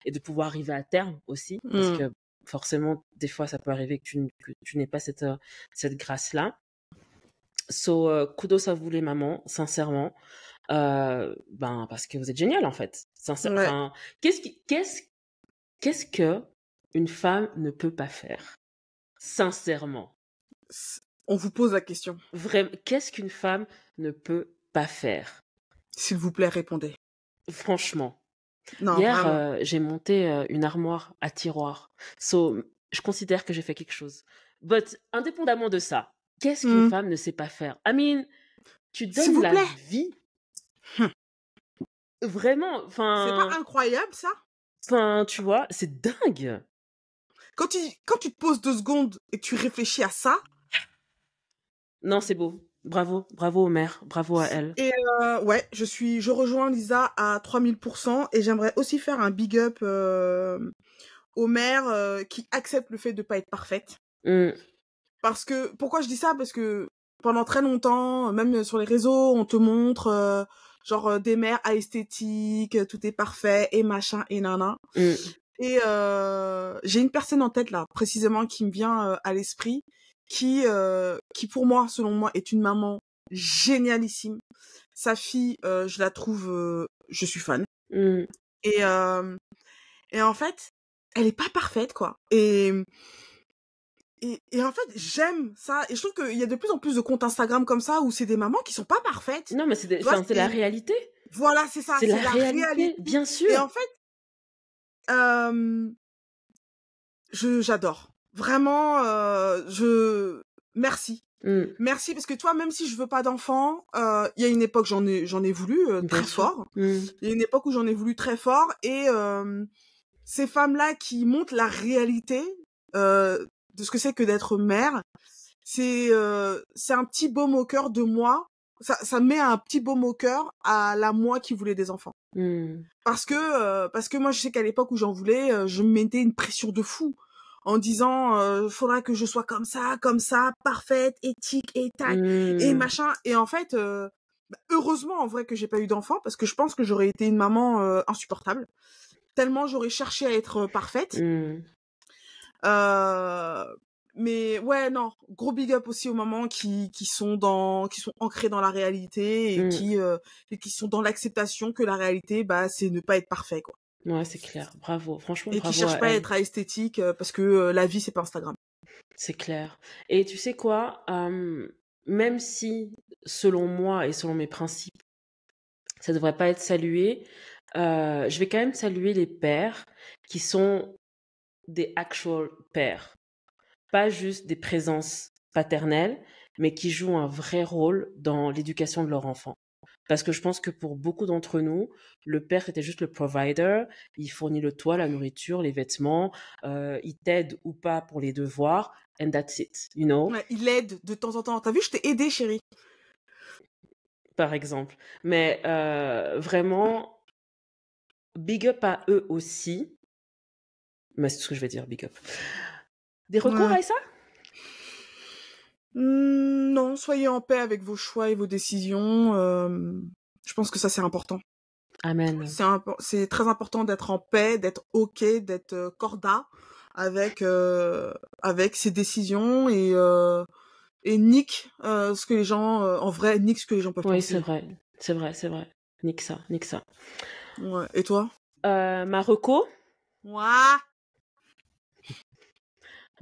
et de pouvoir arriver à terme aussi, parce Mm. que forcément des fois ça peut arriver que tu n'aies pas cette grâce là. So kudos à vous les mamans, sincèrement, ben parce que vous êtes géniales en fait. Ouais. Enfin, qu'est-ce que une femme ne peut pas faire, sincèrement. On vous pose la question. Vraiment, qu'est-ce qu'une femme ne peut pas faire? S'il vous plaît, répondez. Franchement. Non, Hier, vraiment. j'ai monté une armoire à tiroirs. So, je considère que j'ai fait quelque chose. But, indépendamment de ça, qu'est-ce qu'une Mm. femme ne sait pas faire? I mean, tu S'il donnes vous la plaît. vie. Vraiment, C'est pas incroyable, ça? tu vois, c'est dingue. Quand tu te poses 2 secondes et que tu réfléchis à ça, Non, c'est beau. Bravo, bravo aux mères, bravo à elle. Et ouais, je rejoins Lisa à 3000% et j'aimerais aussi faire un big up aux mères qui acceptent le fait de pas être parfaites. Parce que, pourquoi je dis ça? Parce que pendant très longtemps, même sur les réseaux, on te montre genre des mères esthétiques, tout est parfait et machin et nana. Et j'ai une personne en tête là, précisément, qui me vient à l'esprit, qui pour moi, selon moi, est une maman génialissime. Sa fille, je la trouve, je suis fan. Et en fait, elle est pas parfaite, quoi. Et en fait, j'aime ça. Et je trouve qu'il y a de plus en plus de comptes Instagram comme ça où c'est des mamans qui sont pas parfaites. Non, mais c'est la réalité. Voilà, c'est ça. C'est la réalité, bien sûr. Et en fait, j'adore. Vraiment, merci. Merci, parce que toi, même si je veux pas d'enfant, il y a une époque, j'en ai voulu très fort. Il y a une époque où j'en ai voulu très fort. Et ces femmes-là qui montrent la réalité de ce que c'est que d'être mère, c'est un petit baume au cœur de moi. Ça met un petit baume au cœur à la moi qui voulait des enfants. Parce que moi, je sais qu'à l'époque où j'en voulais, je me mettais une pression de fou en disant faudra que je sois comme ça, parfaite, éthique et tac et machin. Et en fait, heureusement en vrai que j'ai pas eu d'enfant, parce que je pense que j'aurais été une maman insupportable, tellement j'aurais cherché à être parfaite. Mais ouais, non, gros big up aussi aux mamans qui sont ancrées dans la réalité et qui sont dans l'acceptation que la réalité, bah, c'est ne pas être parfait, quoi. Ouais, c'est clair. Bravo. Franchement, et bravo. Et qui cherchent pas à être esthétique parce que la vie, c'est pas Instagram. C'est clair. Et tu sais quoi, même si, selon moi et selon mes principes, ça devrait pas être salué, je vais quand même saluer les pères qui sont des actual pères. Pas juste des présences paternelles, mais qui jouent un vrai rôle dans l'éducation de leur enfant. Parce que je pense que pour beaucoup d'entre nous, le père était juste le provider. Il fournit le toit, la nourriture, les vêtements. Il t'aide ou pas pour les devoirs. And that's it, you know? Ouais, il aide de temps en temps. T'as vu, je t'ai aidé, chérie. Par exemple. Mais vraiment, big up à eux aussi. Mais c'est tout ce que je vais dire, big up. Des recours à ça? Non, soyez en paix avec vos choix et vos décisions. Je pense que ça, c'est important. Amen. C'est très important d'être en paix, d'être OK, d'être corda avec ses décisions et nique ce que les gens en vrai nique ce que les gens peuvent penser. Oui, c'est vrai. Nique ça. Ouais. Et toi? Ma reco. Ouah.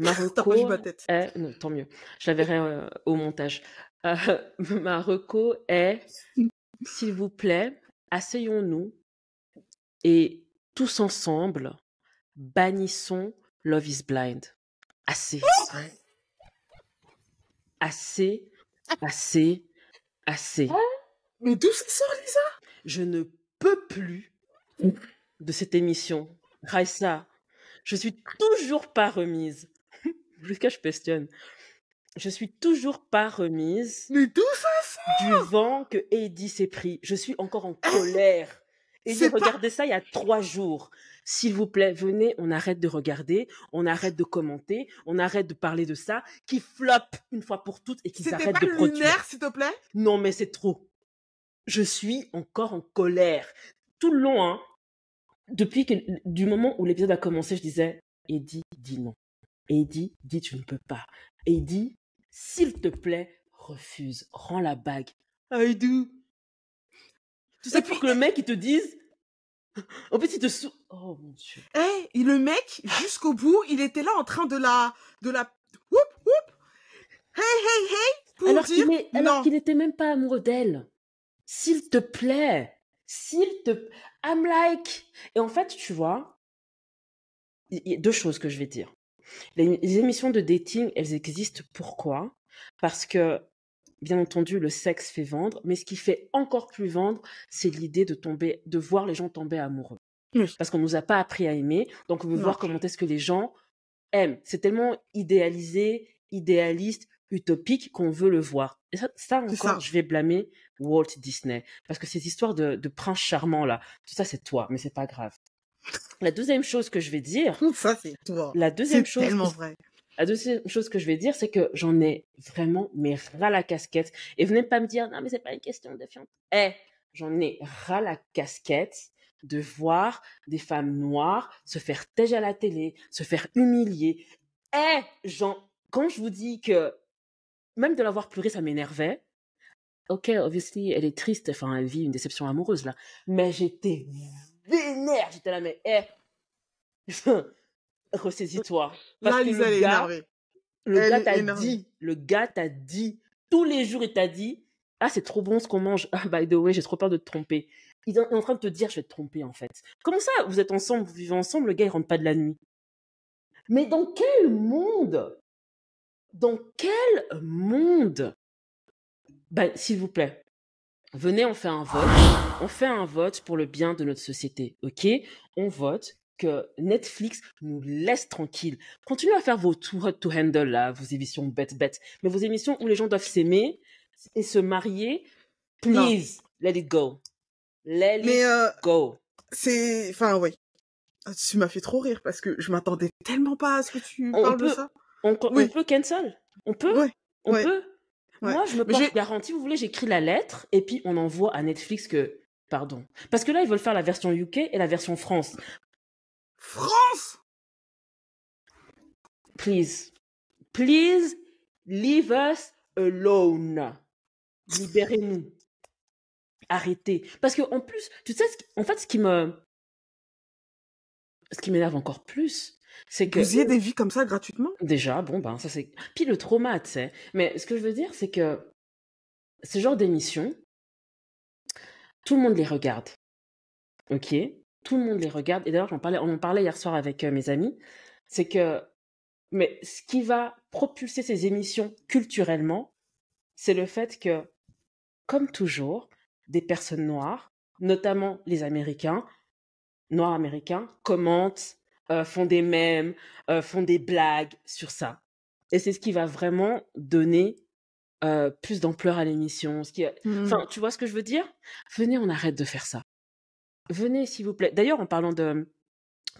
Ma reco ma tête. est... Non, tant mieux. Je la verrai au montage. Ma reco est, s'il vous plaît, asseyons-nous et tous ensemble, bannissons Love is Blind. Assez. Assez. Mais d'où ça sort, Lisa? Je ne peux plus de cette émission. Raissa, je suis toujours pas remise. Jusqu'à je questionne. Je suis toujours pas remise. Mais d'où ça sort? Du vent que Heidi s'est pris. Je suis encore en colère. Et j'ai regardé ça il y a 3 jours. S'il vous plaît, venez, on arrête de regarder, on arrête de commenter, on arrête de parler de ça, qui floppe une fois pour toutes et qu'ils arrêtent de produire. C'était pas lunaire, s'il te plaît? Non, mais c'est trop. Je suis encore en colère. Tout le long, hein, du moment où l'épisode a commencé, je disais, Heidi, dis non. Heidi, dis tu ne peux pas. Heidi, s'il te plaît, refuse. Rends la bague. I do. Tout ça pour que le mec, il te dise... En fait, il te oh mon Dieu. Et le mec, jusqu'au bout, il était là en train de la... Whoop, whoop. Hey. Alors qu'il n'était même pas amoureux d'elle. S'il te plaît. I'm like... Et en fait, tu vois, il y a 2 choses que je vais dire. Les émissions de dating, elles existent pourquoi? Parce que, bien entendu, le sexe fait vendre, mais ce qui fait encore plus vendre, c'est l'idée de voir les gens tomber amoureux. Oui. Parce qu'on nous a pas appris à aimer, donc on veut voir comment est-ce que les gens aiment. C'est tellement idéalisé, idéaliste, utopique qu'on veut le voir. Et ça C'est encore, ça. je vais blâmer Walt Disney. Parce que ces histoires de prince charmant, là, tout ça, c'est toi, mais c'est pas grave. La deuxième chose que je vais dire, Tout ça, c'est toi. la deuxième C'est chose, tellement vrai. la deuxième chose que je vais dire, c'est que j'en ai vraiment, mais ras la casquette. Et venez pas me dire, non, mais c'est pas une question de fiançailles. J'en ai ras la casquette de voir des femmes noires se faire têche à la télé, se faire humilier. Quand je vous dis que même de la voir pleurer, ça m'énervait. Ok, obviously, elle est triste, enfin, elle vit une déception amoureuse, là. Mais j'étais vénère, j'étais là, mais ressaisis-toi. Parce Là, que Lisa, elle est énervée. le Elle gars est t'a énervée. dit, tous les jours, il t'a dit, ah, c'est trop bon ce qu'on mange. Ah, by the way, j'ai trop peur de te tromper. Il est en train de te dire, je vais te tromper, en fait. Comment ça, vous êtes ensemble, vous vivez ensemble, le gars, il rentre pas de la nuit? Mais dans quel monde? Dans quel monde? Ben, s'il vous plaît, venez, on fait un vote. On fait un vote pour le bien de notre société, ok? On vote que Netflix nous laisse tranquille. Continuez à faire vos Too Hot to Handle, là, vos émissions bêtes. Mais vos émissions où les gens doivent s'aimer et se marier, Non. please, let it go. Let Mais it go. c'est... Enfin, oui. Tu m'as fait trop rire parce que je m'attendais tellement pas à ce que tu On parles de peut, ça. on Oui. peut cancel. On peut. Ouais. On Ouais. peut. Ouais. Moi, je me Mais porte garantie. Vous voulez, j'écris la lettre et puis on envoie à Netflix que... Pardon. Parce que là, ils veulent faire la version UK et la version France. France! Please, leave us alone. Libérez-nous. Arrêtez. Parce que en plus, tu sais, en fait, ce qui m'énerve encore plus, c'est que Bousiller des vies comme ça gratuitement? déjà, bon ben, ça c'est. Puis le trauma, tu sais. Mais ce que je veux dire, c'est que ce genre d'émissions, tout le monde les regarde. Ok? Tout le monde les regarde. Et d'ailleurs, on en parlait hier soir avec mes amis. C'est que, mais ce qui va propulser ces émissions culturellement, c'est le fait que, comme toujours, des personnes noires, notamment les Américains, noirs américains, commentent, font des mèmes, font des blagues sur ça. Et c'est ce qui va vraiment donner plus d'ampleur à l'émission. Enfin, tu vois ce que je veux dire? Venez, on arrête de faire ça. Venez, s'il vous plaît. D'ailleurs, en parlant de...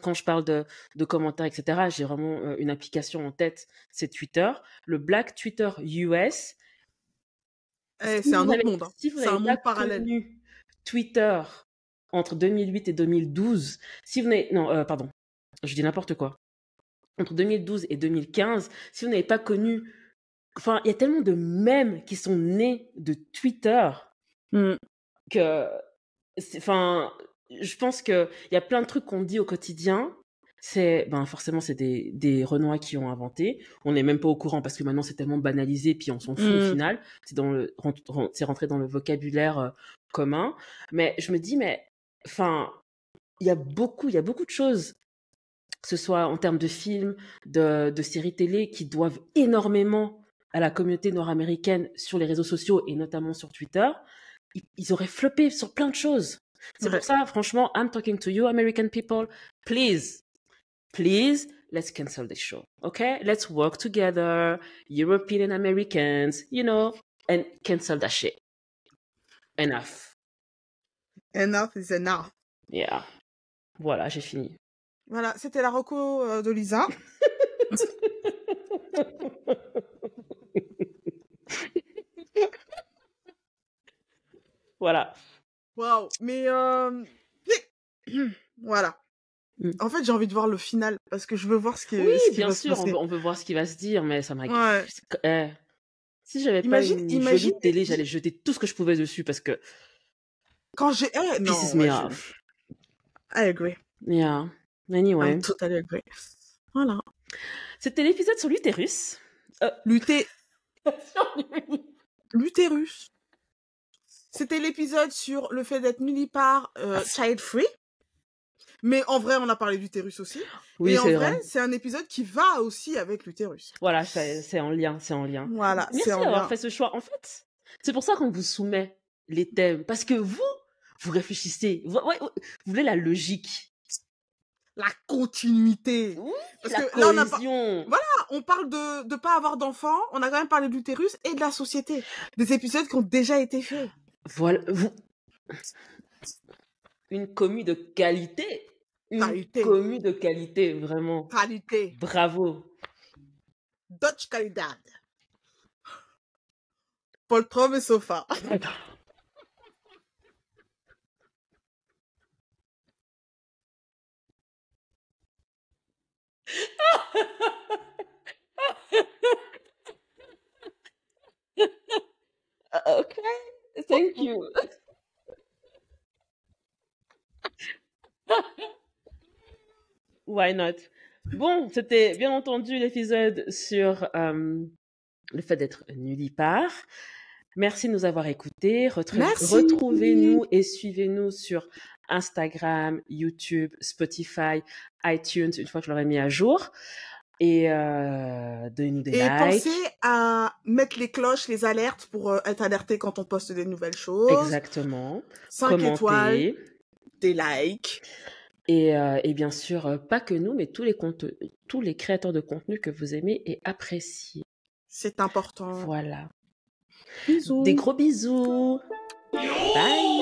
Quand je parle de commentaires, etc., j'ai vraiment une application en tête, c'est Twitter. Le Black Twitter US. C'est un autre monde. Hein. Si vous C'est un n'avez pas monde parallèle. connu Twitter entre 2008 et 2012, si vous n'avez... Non, pardon, je dis n'importe quoi. Entre 2012 et 2015, si vous n'avez pas connu... Enfin, il y a tellement de mèmes qui sont nés de Twitter que... Enfin, je pense qu'il y a plein de trucs qu'on dit au quotidien. Forcément, c'est des Renois qui ont inventé. On n'est même pas au courant parce que maintenant, c'est tellement banalisé, puis on s'en fout au final. C'est rentré dans le vocabulaire commun. Mais je me dis, enfin, il y a beaucoup de choses, que ce soit en termes de films, de séries télé, qui doivent énormément à la communauté nord-américaine sur les réseaux sociaux et notamment sur Twitter. Ils auraient floppé sur plein de choses. C'est pour ça, franchement, I'm talking to you, American people. Please, let's cancel this show. Okay? Let's work together, European and Americans, and cancel that shit. Enough. Enough is enough. Yeah. Voilà, j'ai fini. Voilà, c'était la reco de Lisa. Voilà. Waouh, mais voilà. En fait, j'ai envie de voir le final parce que je veux voir ce qui bien va sûr, se passer. on veut voir ce qui va se dire, mais ça m'a... Ouais. Si j'avais pas une jolie télé, j'allais jeter tout ce que je pouvais dessus parce que... Quand j'ai... Pisses me off. I agree. Yeah. Anyway. I totally agree. Voilà. C'était l'épisode sur l'utérus. L'utérus. C'était l'épisode sur le fait d'être nullipare child-free. Mais en vrai, on a parlé d'utérus aussi. Oui, et en vrai, c'est un épisode qui va aussi avec l'utérus. Voilà, c'est en lien, Voilà, merci d'avoir fait ce choix. En fait, c'est pour ça qu'on vous soumet les thèmes. Parce que vous réfléchissez. Vous voulez la logique. La continuité. Oui, Parce la que là, cohésion. on parle de pas avoir d'enfants, on a quand même parlé de l'utérus et de la société. Des épisodes qui ont déjà été faits. Voilà, une commu de qualité. Une Qualité. commu de qualité, vraiment. Qualité. Bravo. Dutch qualidad. Poltron et sofa. Okay, thank you. Why not? Bon, c'était bien entendu l'épisode sur le fait d'être nullipare. Merci de nous avoir écoutés. Merci. Retrouvez-nous et suivez-nous sur Instagram, YouTube, Spotify, iTunes, une fois que je l'aurai mis à jour. Et donnez-nous des likes. Pensez à mettre les cloches, les alertes pour être alerté quand on poste des nouvelles choses. Exactement. 5 Commentez. étoiles, des likes. Et bien sûr, pas que nous, mais tous les créateurs de contenu que vous aimez et appréciez. C'est important. Voilà. Bisous. Des gros bisous. Bye.